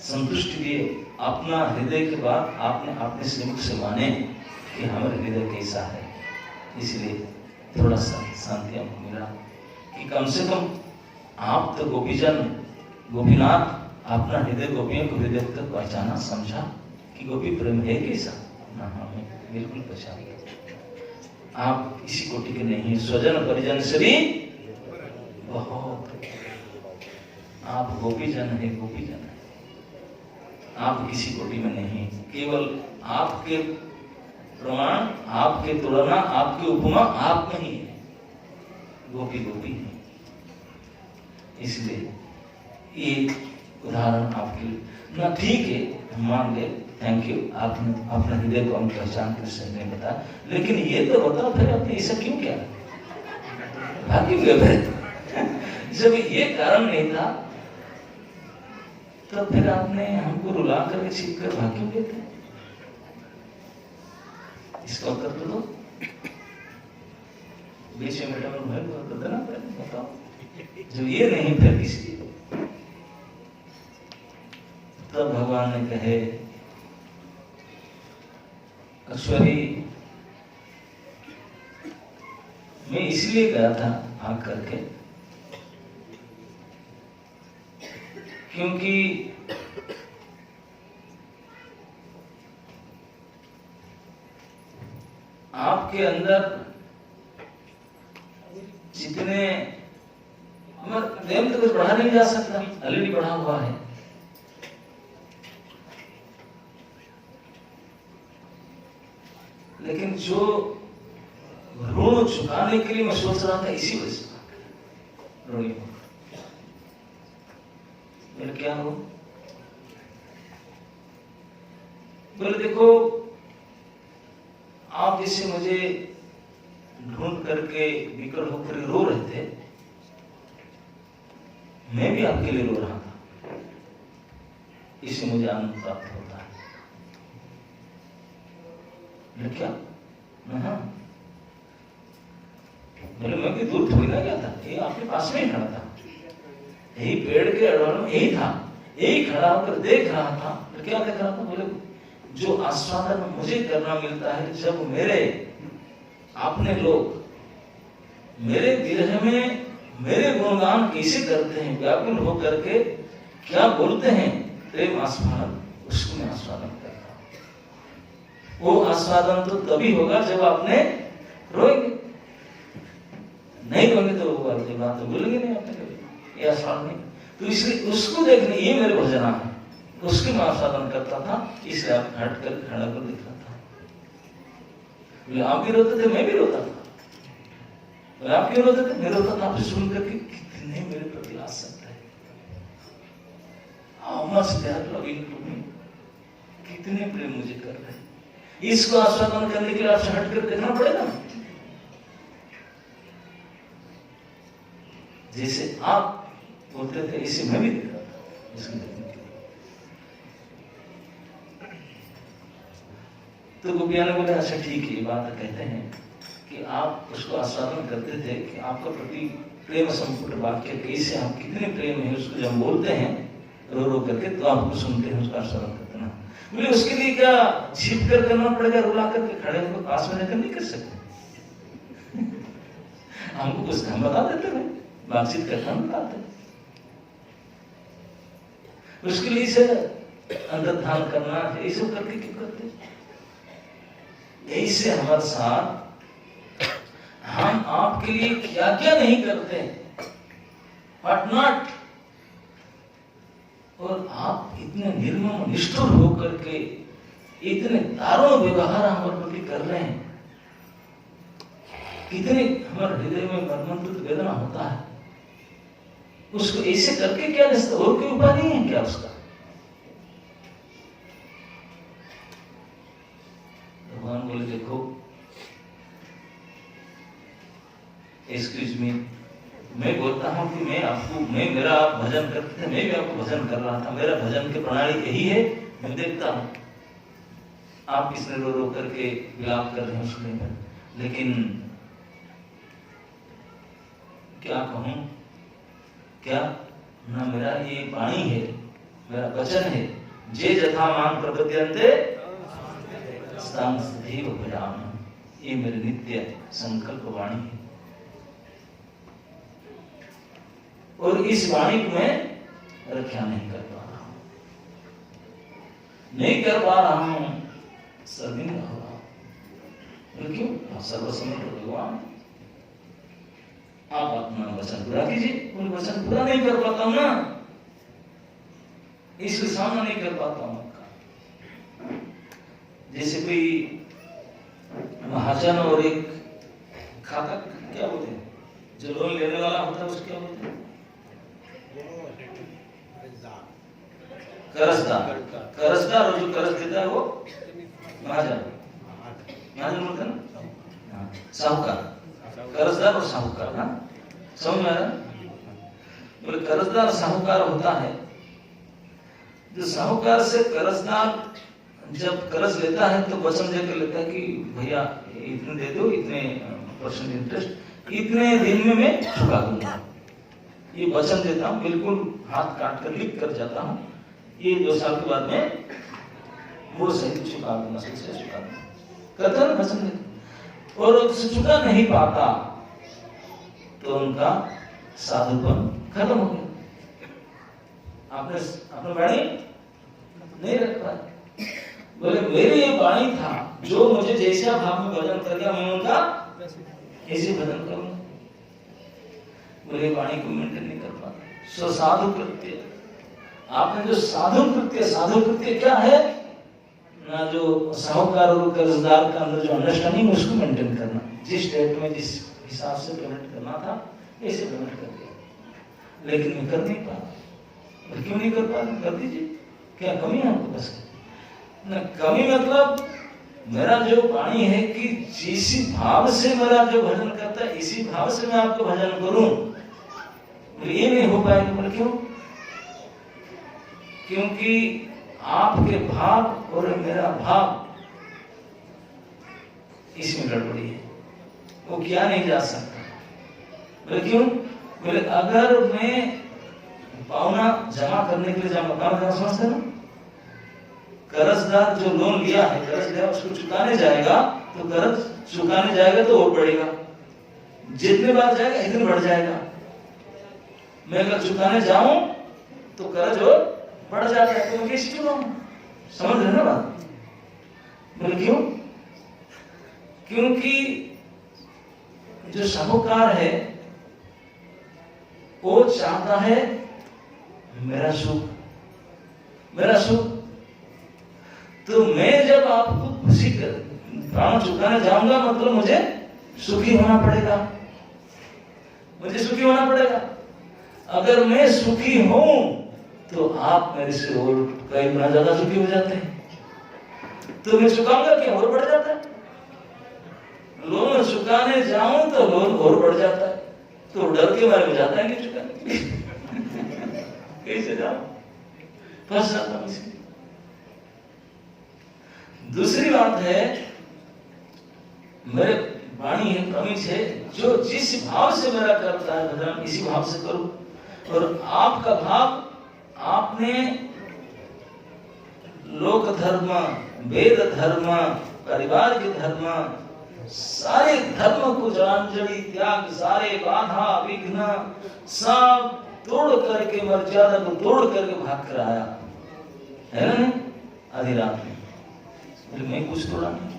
संतुष्टि दिए, अपना हृदय के बाद आपने अपने श्रीमुख से माने कि हमारे हृदय कैसा है। इसलिए थोड़ा सा शांति हमको मिला कि कम से कम आप तो गोपीजन, गोपीनाथ अपना हृदय गोपियों को हृदय तक पहचाना, समझा कि गोपी प्रेम है कैसा, ना हमें बिल्कुल पहचान। आप इसी कोटि के नहीं, स्वजन परिजन से भी बहुत, आप गोपीजन है, गोपीजन है, आप किसी कोटि में नहीं, केवल आपके प्रमाण, आपके तुलना, आपकी उपमा आप में ही है, गोपी गोपी है। इसलिए ये उदाहरण आपके लिए ना ठीक है, मान गए, थैंक यू, आपने अपने हृदय को हम पहचान कर सही बता, लेकिन ये तो बताओ फिर आपने ऐसा क्यों किया, भाग्य फिर जब ये कारण नहीं था तो फिर आपने हमको रुला कर छिप कर भाग क्यों गए थे, इसका उत्तर तो दो, बीच में बेटा भाई देना पड़ेगा, बताओ जो ये नहीं फिर किसी। तब भगवान ने कहे अश्वरी मैं इसलिए गया था भाग करके क्योंकि आपके अंदर जितने प्रेम तो कुछ बढ़ा नहीं जा सकता, ऑलरेडी बढ़ा हुआ है। लेकिन जो ऋण चुकाने के लिए मैं सोच रहा था, इसी वजह से ऋणी हो। बोले क्या हो? बोले देखो, आप जैसे मुझे ढूंढ करके विकल होकर रो रहे थे, मैं भी आपके लिए रो रहा था, इससे मुझे आनंद प्राप्त होता है। बोले क्या? हाँ, बोले मैं भी दूर थोड़ी ना गया था, ये आपके पास में ही खड़ा था, यही पेड़ के अड़वाल में यही था, यही खड़ा होकर देख रहा था। तो क्या देख रहा था? बोले जो आस्वादन मुझे करना मिलता है जब मेरे अपने लोग मेरे विरह में मेरे गुणगान कैसे करते हैं, व्याकुल होकर के क्या बोलते हैं, प्रेम आस्वादन, उसको मैं आस्वादन करता हूं। वो आस्वादन तो तभी होगा जब आपने रोएंगे, नहीं रोएंगे तो वो बात तो बोलेंगे नहीं आपने कभी, ये आस्वादन नहीं। तो इसलिए उसको देखने, ये मेरे भजना है, उसकी मैं आस्वादन करता था, इसलिए आप हट कर खड़ा कर देख रहा था। आप भी रोते थे, मैं भी रोता था। आप क्यों रोते थे? मैं रोता था आपसे सुन करके, कितने मेरे प्रति आसक्त है, how much they are loving to me, कितने प्रेम मुझे कर रहे हैं। इसको आस्वादन करने के लिए आपसे हट कर देखना पड़ेगा। जैसे आप बोलते थे, इसे मैं भी देख रहा था, इसको देखने के लिए। तो गोपिया ने बोले अच्छा ठीक है, ये बात कहते हैं कि आप उसको आस्वादन करते थे कि आपका प्रति प्रेम संपूर्ण वाक्य कैसे, आप कितने प्रेम है, उसको जब बोलते हैं रो रो करके, तो आप उसको सुनते हैं, उसका आस्वादन करते हैं। बोले उसके लिए क्या छिप कर करना पड़ेगा, रुला करके खड़े होकर पास में रहकर नहीं कर सकते। हमको कुछ हम बता देते हैं, बातचीत करना बताते, उसके लिए इसे अंतर्धान करना है, ये सब करके क्यों करते? यही से हमारे साथ हम आपके लिए क्या क्या नहीं करते, बट नॉट, और आप इतने निर्मम निष्ठुर होकर के इतने दारुण व्यवहार हमारे प्रति कर रहे हैं, कितने हमारे हृदय में मर्मंतुद वेदना होता है। उसको ऐसे करके क्या रिश्ता, और कोई उपाय नहीं है क्या उसका? भगवान बोले देखो, एक्सक्यूज मी, मैं बोलता हूं कि मैं मेरा आप भजन करते थे, मैं भी आपको भजन कर रहा था, मेरा भजन की प्रणाली यही है, मैं देखता हूं आप किसने रो रो करके विलाप कर रहे हैं उसके लिए, लेकिन क्या कहूं, क्या ना मेरा ये वाणी है, मेरा वचन है, जे जथा मान प्रपद्यन्ते तां तथैव भजामि, ये मेरी नित्य संकल्प वाणी है। और इस वाणी को मैं रक्षा नहीं कर पा रहा हूं, नहीं कर पा रहा हूं, सर्विंग हो रहा हूं। क्यों? आप सर्वसमर्थ भगवान, आप अपना वचन पूरा कीजिए। उन वचन पूरा नहीं कर पाता हूं ना, इसलिए सामना नहीं कर पाता हूं आपका। जैसे कोई महाजन और एक खाता, क्या बोलते हैं, जो लोन लेने वाला होता है उसको क्या बोलते हैं? कर्जदार। कर्जदार और जो कर्ज देता है वो महाजन, महाजन बोलते हैं ना, साहूकार। कर्जदार और साहूकार, हाँ समझ में आया? बोले कर्जदार साहूकार होता है, जो साहूकार से कर्जदार जब कर्ज लेता है तो वचन देकर लेता है कि भैया इतने दे दो, इतने % इंटरेस्ट, इतने दिन में मैं चुका दूंगा, ये वचन देता हूँ, बिल्कुल हाथ काट कर लिख कर जाता हूँ, ये 2 साल के बाद में वो सही चुका दूंगा, सही से चुका दूंगा, कहता है वचन देता। और उससे चुका नहीं पाता तो उनका साधुपन खत्म हो गया, आपने अपना वाणी नहीं रख पाए। बोले मेरे ये वाणी था, जो मुझे जैसा भाव में भजन कर गया, मैं उनका ऐसे भजन करूंगा। बोले वाणी को मेंटेन नहीं कर पाते। सो साधु कृत्य, आपने जो साधु कृत्य क्या है ना, जो साहूकार और कर्जदार का अंदर जो अंडरस्टैंडिंग उसको मेंटेन करना, जिस डेट में जिस हिसाब से पेमेंट करना था ऐसे पेमेंट कर दिया, लेकिन मैं कर नहीं पा। क्यों नहीं कर पा? कर दीजिए, क्या कमी है आपके पास? ना कमी मतलब मेरा जो वाणी है कि जिस भाव से मेरा जो भजन करता है इसी भाव से मैं आपको भजन करूं, ये नहीं हो पाएगा। बोले क्यों? क्योंकि आपके भाव और मेरा भाव इसमें गड़बड़ी है, वो किया नहीं जा सकता। बोले क्यों? बोले अगर मैं पावना जमा करने के लिए जमा समझते ना, कर्जदार जो लोन लिया है, कर्ज लिया उसको चुकाने जाएगा तो कर्ज चुकाने जाएगा तो और बढ़ेगा, जितने बार जाएगा इतने बढ़ जाएगा। मैं अगर चुकाने जाऊं तो कर्ज और बढ़ जाता है, तो मैं कैसे चुकाऊं? समझ रहे ना बात? बोले क्यों? क्योंकि जो साहूकार है वो चाहता है मेरा सुख, मेरा सुख। तो मैं जब आपको खुशी कर प्राण चुकाने जाऊंगा मतलब मुझे सुखी होना पड़ेगा, मुझे सुखी होना पड़ेगा। अगर मैं सुखी हूं तो आप मेरे से और कई गुना ज्यादा सुखी हो जाते हैं, तो मैं चुकाऊंगा क्या? और बढ़ जाता है। लोन चुकाने जाऊं तो लोन और बढ़ जाता है, तो डर के मारे में जाता है कि चुकाने कैसे जाऊं, फंस जाता हूं। दूसरी बात है, मेरे वाणी है प्रमिश है, जो जिस भाव से मेरा करता है भजन इसी भाव से करूं। और आपका भाव, आपने लोक धर्म, वेद धर्म, परिवार के धर्म, सारे धर्म को जलांजलि त्याग, सारे बाधा विघ्न सब तोड़ करके, मर्यादा को तोड़ करके भाग कर आया है ना आधी रात में। मैं कुछ तोड़ा नहीं,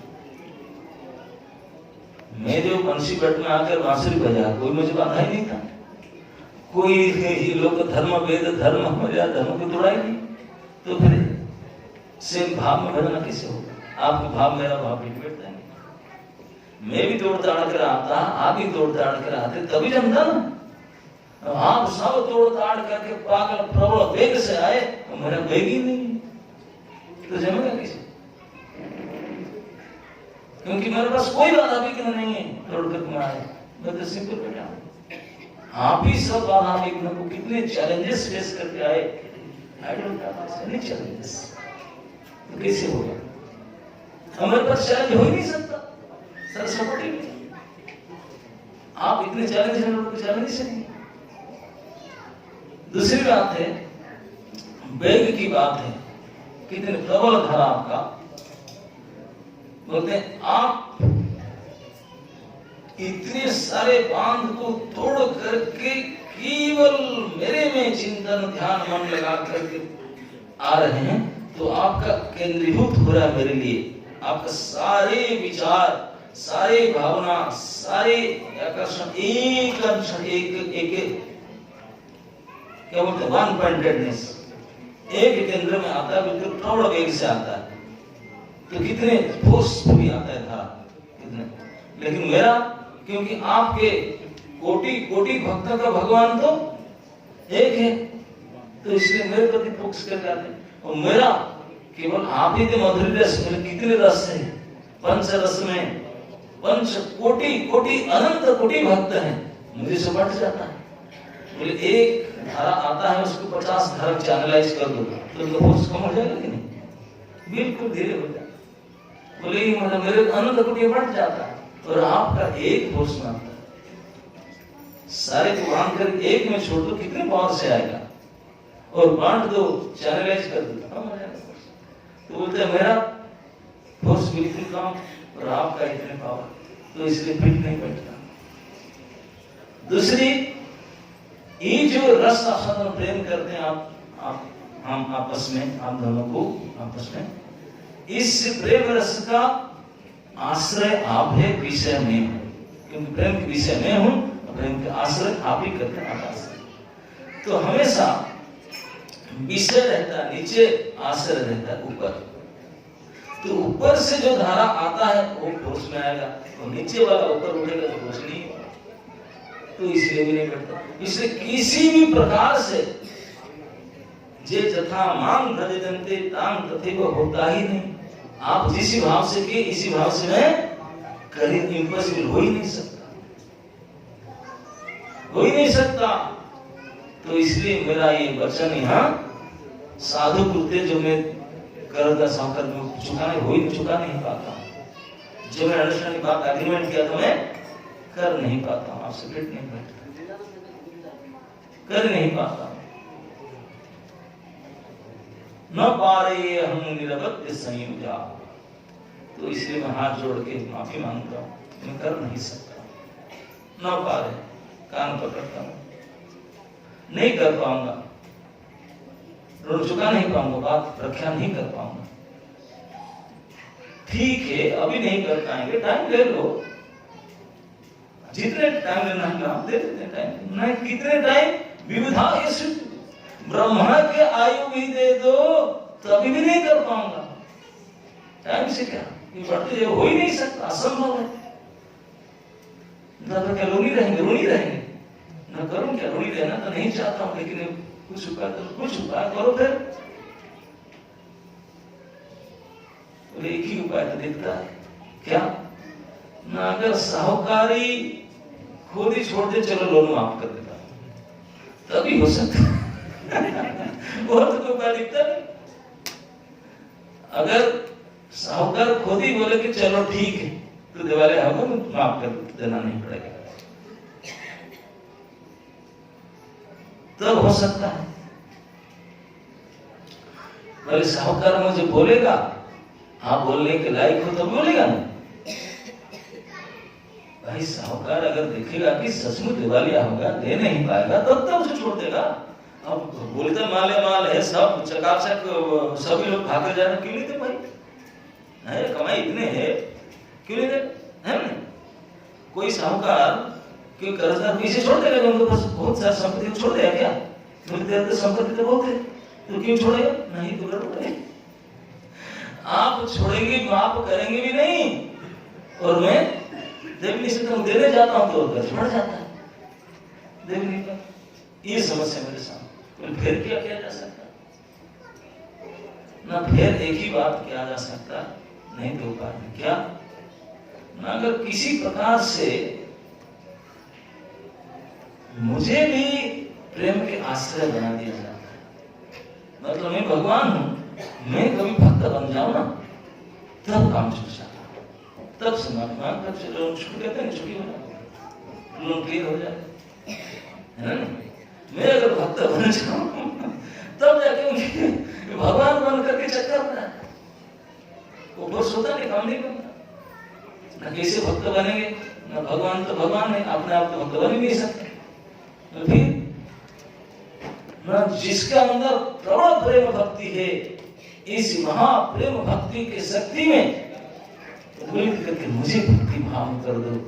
मैं जो बंसी बेट में आकर बांसुरी बजा, कोई मुझे बाधा ही नहीं था, कोई लोक धर्म, वेद धर्म, मर्यादा धर्म को तोड़ा ही नहीं। तो फिर सेम भाव में भजना कैसे होगा? आपका भाव मेरा भाव बैठता है। मैं भी तोड़ ताड़ कर आता, आप भी तोड़ ताड़ कर आते, तभी जमता ना। आप सब तोड़ ताड़ करके पागल प्रबल वेग से आए तो मेरा वेग ही नहीं, तो जमेगा कैसे? क्योंकि मेरे पास कोई बाधा विघ्न नहीं है तोड़ कर तुम आए, मैं तो सिंपल बैठा हूं। आप ही सब बाधा विघ्न को कितने चैलेंजेस फेस करके आए, I don't have any challenges, तो कैसे होगा? हमारे पास चैलेंज हो ही नहीं सकता, सर सपोर्टिव नहीं। आप इतने चैलेंज हैं, लोगों को चैलेंज से नहीं। दूसरी बात है, वेग की बात है, कितने प्रबल था आपका। बोलते हैं आप इतने सारे बांध को तोड़ करके केवल मेरे में चिंतन ध्यान मन लगा करके आ रहे हैं, तो आपका केंद्रीभूत हो रहा है मेरे लिए। आपका सारे विचार, सारे भावना, सारे आकर्षण एक क्या बोलते हैं, वन पॉइंटेडनेस, एक केंद्र में आता है, बिल्कुल प्रबल वेग से आता है। तो कितने फोर्सफुली आता है था कितने, लेकिन मेरा, क्योंकि आपके कोटि कोटि भक्तों का भगवान तो एक है, तो इसलिए मेरे प्रति फोकस कर जाते हैं। और मेरा केवल आप ही के मधुर रस, मेरे कितने रस है पंच रस में, पंच कोटि कोटि अनंत कोटि भक्त हैं, मुझे से बढ़ जाता है। बोले एक धारा आता है उसको 50 धारा चैनलाइज कर दो तो फोर्स कम हो जाएगा कि नहीं? बिल्कुल धीरे हो जाएगा। बोले मतलब मेरे अनंत कोटि बढ़ जाता है, और आपका एक फोर्स में आता है। सारे को बांध कर एक में छोड़ दो, कितने पावर से आएगा, और बांट दो, चैनलाइज कर दो, कम हो जाएगा। तो बोलते हैं मेरा फोर्स बिल्कुल कम और आपका इतने पावर, तो इसलिए फिट नहीं बैठता। दूसरी, ये जो रस आस्वादन प्रेम करते हैं आप हम आपस में, आप दोनों को आपस में, इस प्रेम रस का आश्रय आप है, विषय में हूं, क्योंकि प्रेम के विषय में हूं, प्रेम के आश्रय आप ही करते हैं, आप आश्रय। तो हमेशा विषय रहता है नीचे, आश्रय रहता है ऊपर। तो ऊपर से जो धारा आता है वो ठोस में आएगा, तो नीचे वाला ऊपर उठेगा तो ठोस नहीं होगा, तो इसलिए भी नहीं करता। इसलिए किसी भी प्रकार से जे जथा मांग भजते ताम तथैव होता ही नहीं। आप जिस भाव से किए इसी भाव से मैं कहीं इम्पॉसिबल हो ही नहीं सकता, हो ही नहीं सकता। तो इसलिए मेरा ये वचन यहाँ साधु कृत्य जो मैं करता साकर में चुका नहीं पाता, जो मैं अंडरस्टैंडिंग बात एग्रीमेंट किया था मैं कर नहीं पाता हूँ, आपसे फिट नहीं बैठता, कर नहीं पाता न पारे हम निरवध्य संयुजा। तो इसलिए मैं हाथ जोड़ के माफी मांगता हूँ, मैं कर नहीं सकता। न पारे कान पकड़ता हूँ, नहीं कर पाऊंगा, ऋण चुका नहीं पाऊंगा, बात रक्षा नहीं कर पाऊंगा। ठीक है अभी नहीं कर पाएंगे, टाइम ले लो, जितने टाइम लेना है आप दे देते हैं टाइम, नहीं कितने टाइम विविधा ब्रह्मा के आयु भी दे दो तो अभी भी नहीं कर पाऊंगा। टाइम से क्या ये बढ़ते हो ही नहीं सकता, असंभव है। ना तो क्या ऋणी रहेंगे, ना करूं क्या, ऋणी रहना तो नहीं चाहता हूं, लेकिन कुछ उपाय करो फिर। तो एक ही उपाय तो देखता है क्या ना, अगर साहूकारी खुद ही छोड़ दे, चलो लोन माफ कर देता तभी हो सकता है। और तो कोई उपाय दिखता नहीं। अगर साहूकार खुद ही बोले कि चलो ठीक है तो दिवाले होगा माफ कर देना नहीं पड़ेगा, तब हो सकता है। भले साहूकार मुझे बोलेगा, हाँ बोलने के लायक हो तो बोलेगा ना। भाई साहूकार अगर देखेगा कि सचमुच दिवालिया होगा, दे नहीं पाएगा, तब तो उसे छोड़ देगा। अब बोलते माल है सब चकाचक, सभी लोग भाग जा रहे, क्यों नहीं थे भाई, है कमाई इतने है क्यों नहीं दे, है ना। कोई साहूकार कोई कर्जदार पीछे छोड़ देगा, उनको पास बहुत सारा संपत्ति छोड़ देगा क्या, तो संपत्ति तो बहुत है, तो क्यों छोड़ेगा, नहीं तो लड़ोगे। आप छोड़ेंगे, माफ करेंगे भी नहीं, और मैं देव नहीं सकता हूँ, देने जाता हूँ तो कर्ज बढ़ जाता है, देव नहीं पाता। ये समस्या मेरे सामने, फिर क्या किया जा सकता ना, फिर एक ही बात किया जा सकता, नहीं तो उपाय क्या ना, अगर किसी प्रकार से मुझे भी प्रेम के आश्रय बना दिया जाता है, मतलब मैं भगवान हूं, मैं कभी भक्त बन जाऊं ना, तब काम छूट जाता, तब समाप्त, तब से लोग छूट कहते हैं, छुट्टी हो जाए, लोग क्लियर हो जाए, है ना। मैं अगर भक्त बन जाऊं तब जाके भगवान बन करके चक्कर में ऊपर सोता नहीं, काम नहीं करता ना। कैसे भक्त बनेंगे ना, भगवान तो भगवान है, अपने आप तो भक्त बन ही नहीं सकते। तो फिर ना जिसके अंदर प्रबल प्रेम भक्ति है, इस महाप्रेम भक्ति की शक्ति में प्रेरित करके मुझे भक्ति भाव कर दो,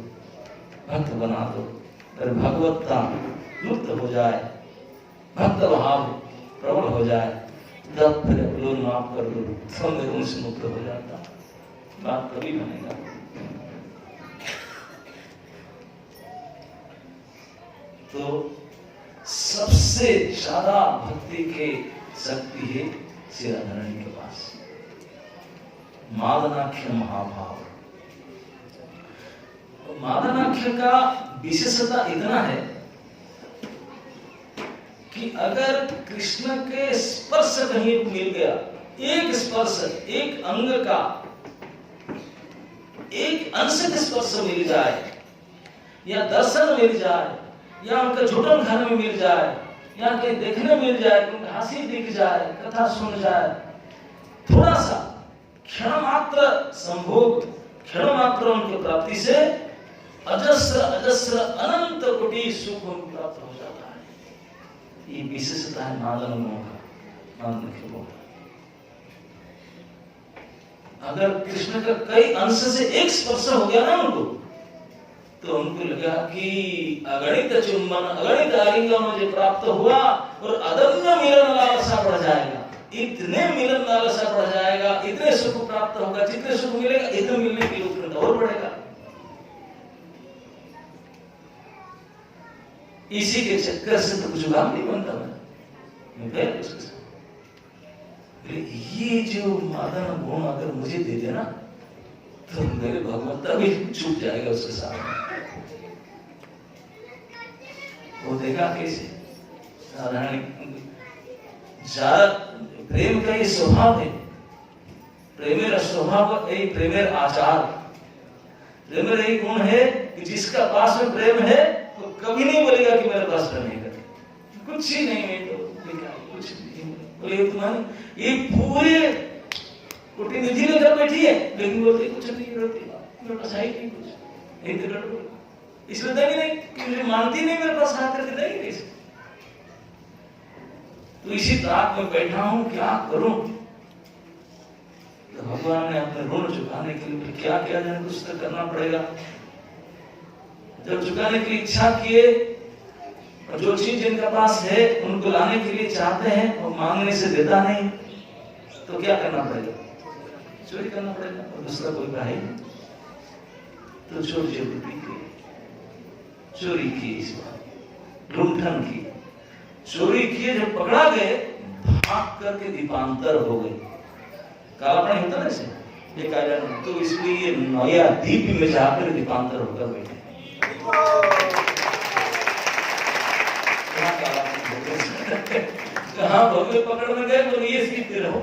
भक्त बना दो, अरे भगवत्ता लुप्त हो जाए, भक्त भाव प्रबल हो जाए, तब फिर लोग माफ कर दो, सब मैं उनसे मुक्त हो जाता, बात तभी बनेगा। तो सबसे ज्यादा भक्ति के शक्ति है श्री राधा रानी के पास, मादनाख्य महाभाव। मादनाख्य का विशेषता इतना है कि अगर कृष्ण के स्पर्श कहीं मिल गया, एक स्पर्श, एक अंग का एक अंश का स्पर्श मिल जाए, या दर्शन मिल जाए, या उनका झूठन घर में मिल जाए, या कहीं देखने मिल जाए, उनकी हंसी दिख जाए, कथा सुन जाए, थोड़ा सा क्षण मात्र संभोग, क्षण मात्र उनकी प्राप्ति से अजस्र अजस्र अनंत कोटि सुख प्राप्त हो जाता है। ये विशेषता है मादन का, मादन के मोह। अगर कृष्ण का कई अंश से एक स्पर्श हो गया ना उनको, तो उनको लगा कि अगणित चुंबन अगणित आलिंगन मुझे प्राप्त हुआ और अदम्य मिलन लालसा बढ़ जाएगा, इतने मिलन लालसा बढ़ जाएगा, इतने सुख प्राप्त होगा, जितने सुख मिलेगा इतने मिलने की उत्कंठा और बढ़ेगा। इसी के चक्कर से तो कुछ काम नहीं बनता मैं उसके साथ। ये जो मादन गुण अगर मुझे दे देना तो मेरे भगवत्ता भी छूट जाएगा उसके साथ। वो देखा कैसे साधारण प्रेम का ये स्वभाव है, प्रेमेर स्वभाव यही प्रेमेर आचार, प्रेमेर यही गुण है कि जिसका पास में प्रेम है तो कभी नहीं बोलेगा कि मेरे पास प्रेम है, कुछ ही नहीं है तो कुछ नहीं बोले। तुम्हारे ये पूरे प्रतिनिधि में घर बैठी है लेकिन बोलते कुछ नहीं करती, मेरे पास है नहीं कुछ, नहीं तो गड़बड़, इसलिए देंगे नहीं कि मुझे मानती नहीं, मेरे पास हाथ करके देंगे कैसे। तो इसी ताक में बैठा हूं, क्या करूं। तो भगवान ने अपने ऋण चुकाने के लिए क्या किया जाए, कुछ तो करना पड़ेगा। जब चुकाने की इच्छा किए और जो चीज जिनका पास है उनको लाने के लिए चाहते हैं और मांगने से देता नहीं, तो क्या करना पड़ेगा, चोरी करना पड़ेगा, और दूसरा कोई भाई तो चोरी जरूरी की, चोरी की, इस बार लुंठन की, चोरी किए, जब पकड़ा गए भाग करके दीपांतर हो गए, कालापन होता ना इसे, ये कारण तो इसलिए ये नया दीप में जाकर दीपांतर होकर बैठे। कहाँ भव्य पकड़ने गए, बोले ये सीखते रहो,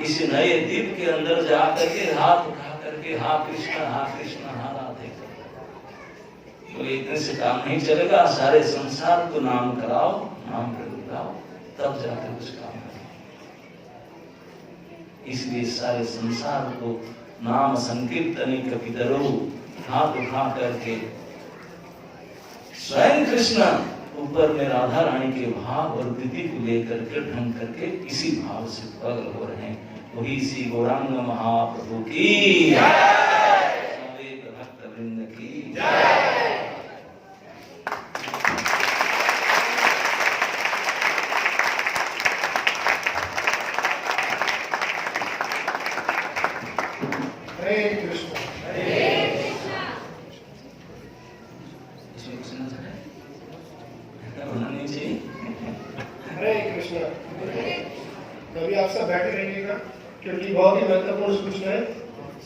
इस नए दीप के अंदर जा करके हाथ उठा करके हा कृष्ण हा राधे, बोले इतने से काम नहीं चलेगा, सारे संसार को नाम कराओ, नाम कर बुलाओ, तब जाकर कुछ काम करो। इसलिए सारे संसार को नाम संकीर्तन कपितरो हाथ उठा करके स्वयं कृष्ण ऊपर में राधा रानी के भाव और विधि को लेकर के ढंग करके इसी भाव से पगल हो रहे हैं। वही इसी गौरांग महाप्रभु की जय, भक्त वृंद की जय। हरे कृष्ण। हरे कृष्ण। कभी आप सब बैठे रहिएगा क्योंकि बहुत ही महत्वपूर्ण सूचना है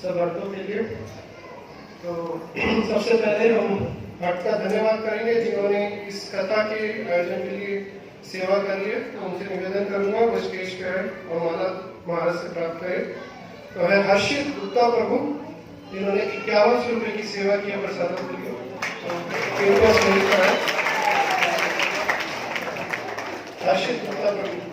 सब भक्तों के लिए। तो सबसे पहले हम भक्त का धन्यवाद करेंगे जिन्होंने इस कथा के आयोजन के लिए सेवा करी है। तो उनसे निवेदन करूंगा वो स्टेज पे है और माला महाराज से प्राप्त करे। तो है हर्षित गुप्ता प्रभु जिन्होंने 51 रुपए की सेवा की है प्रसादों के लिए। तो हर्षित गुप्ता प्रभु।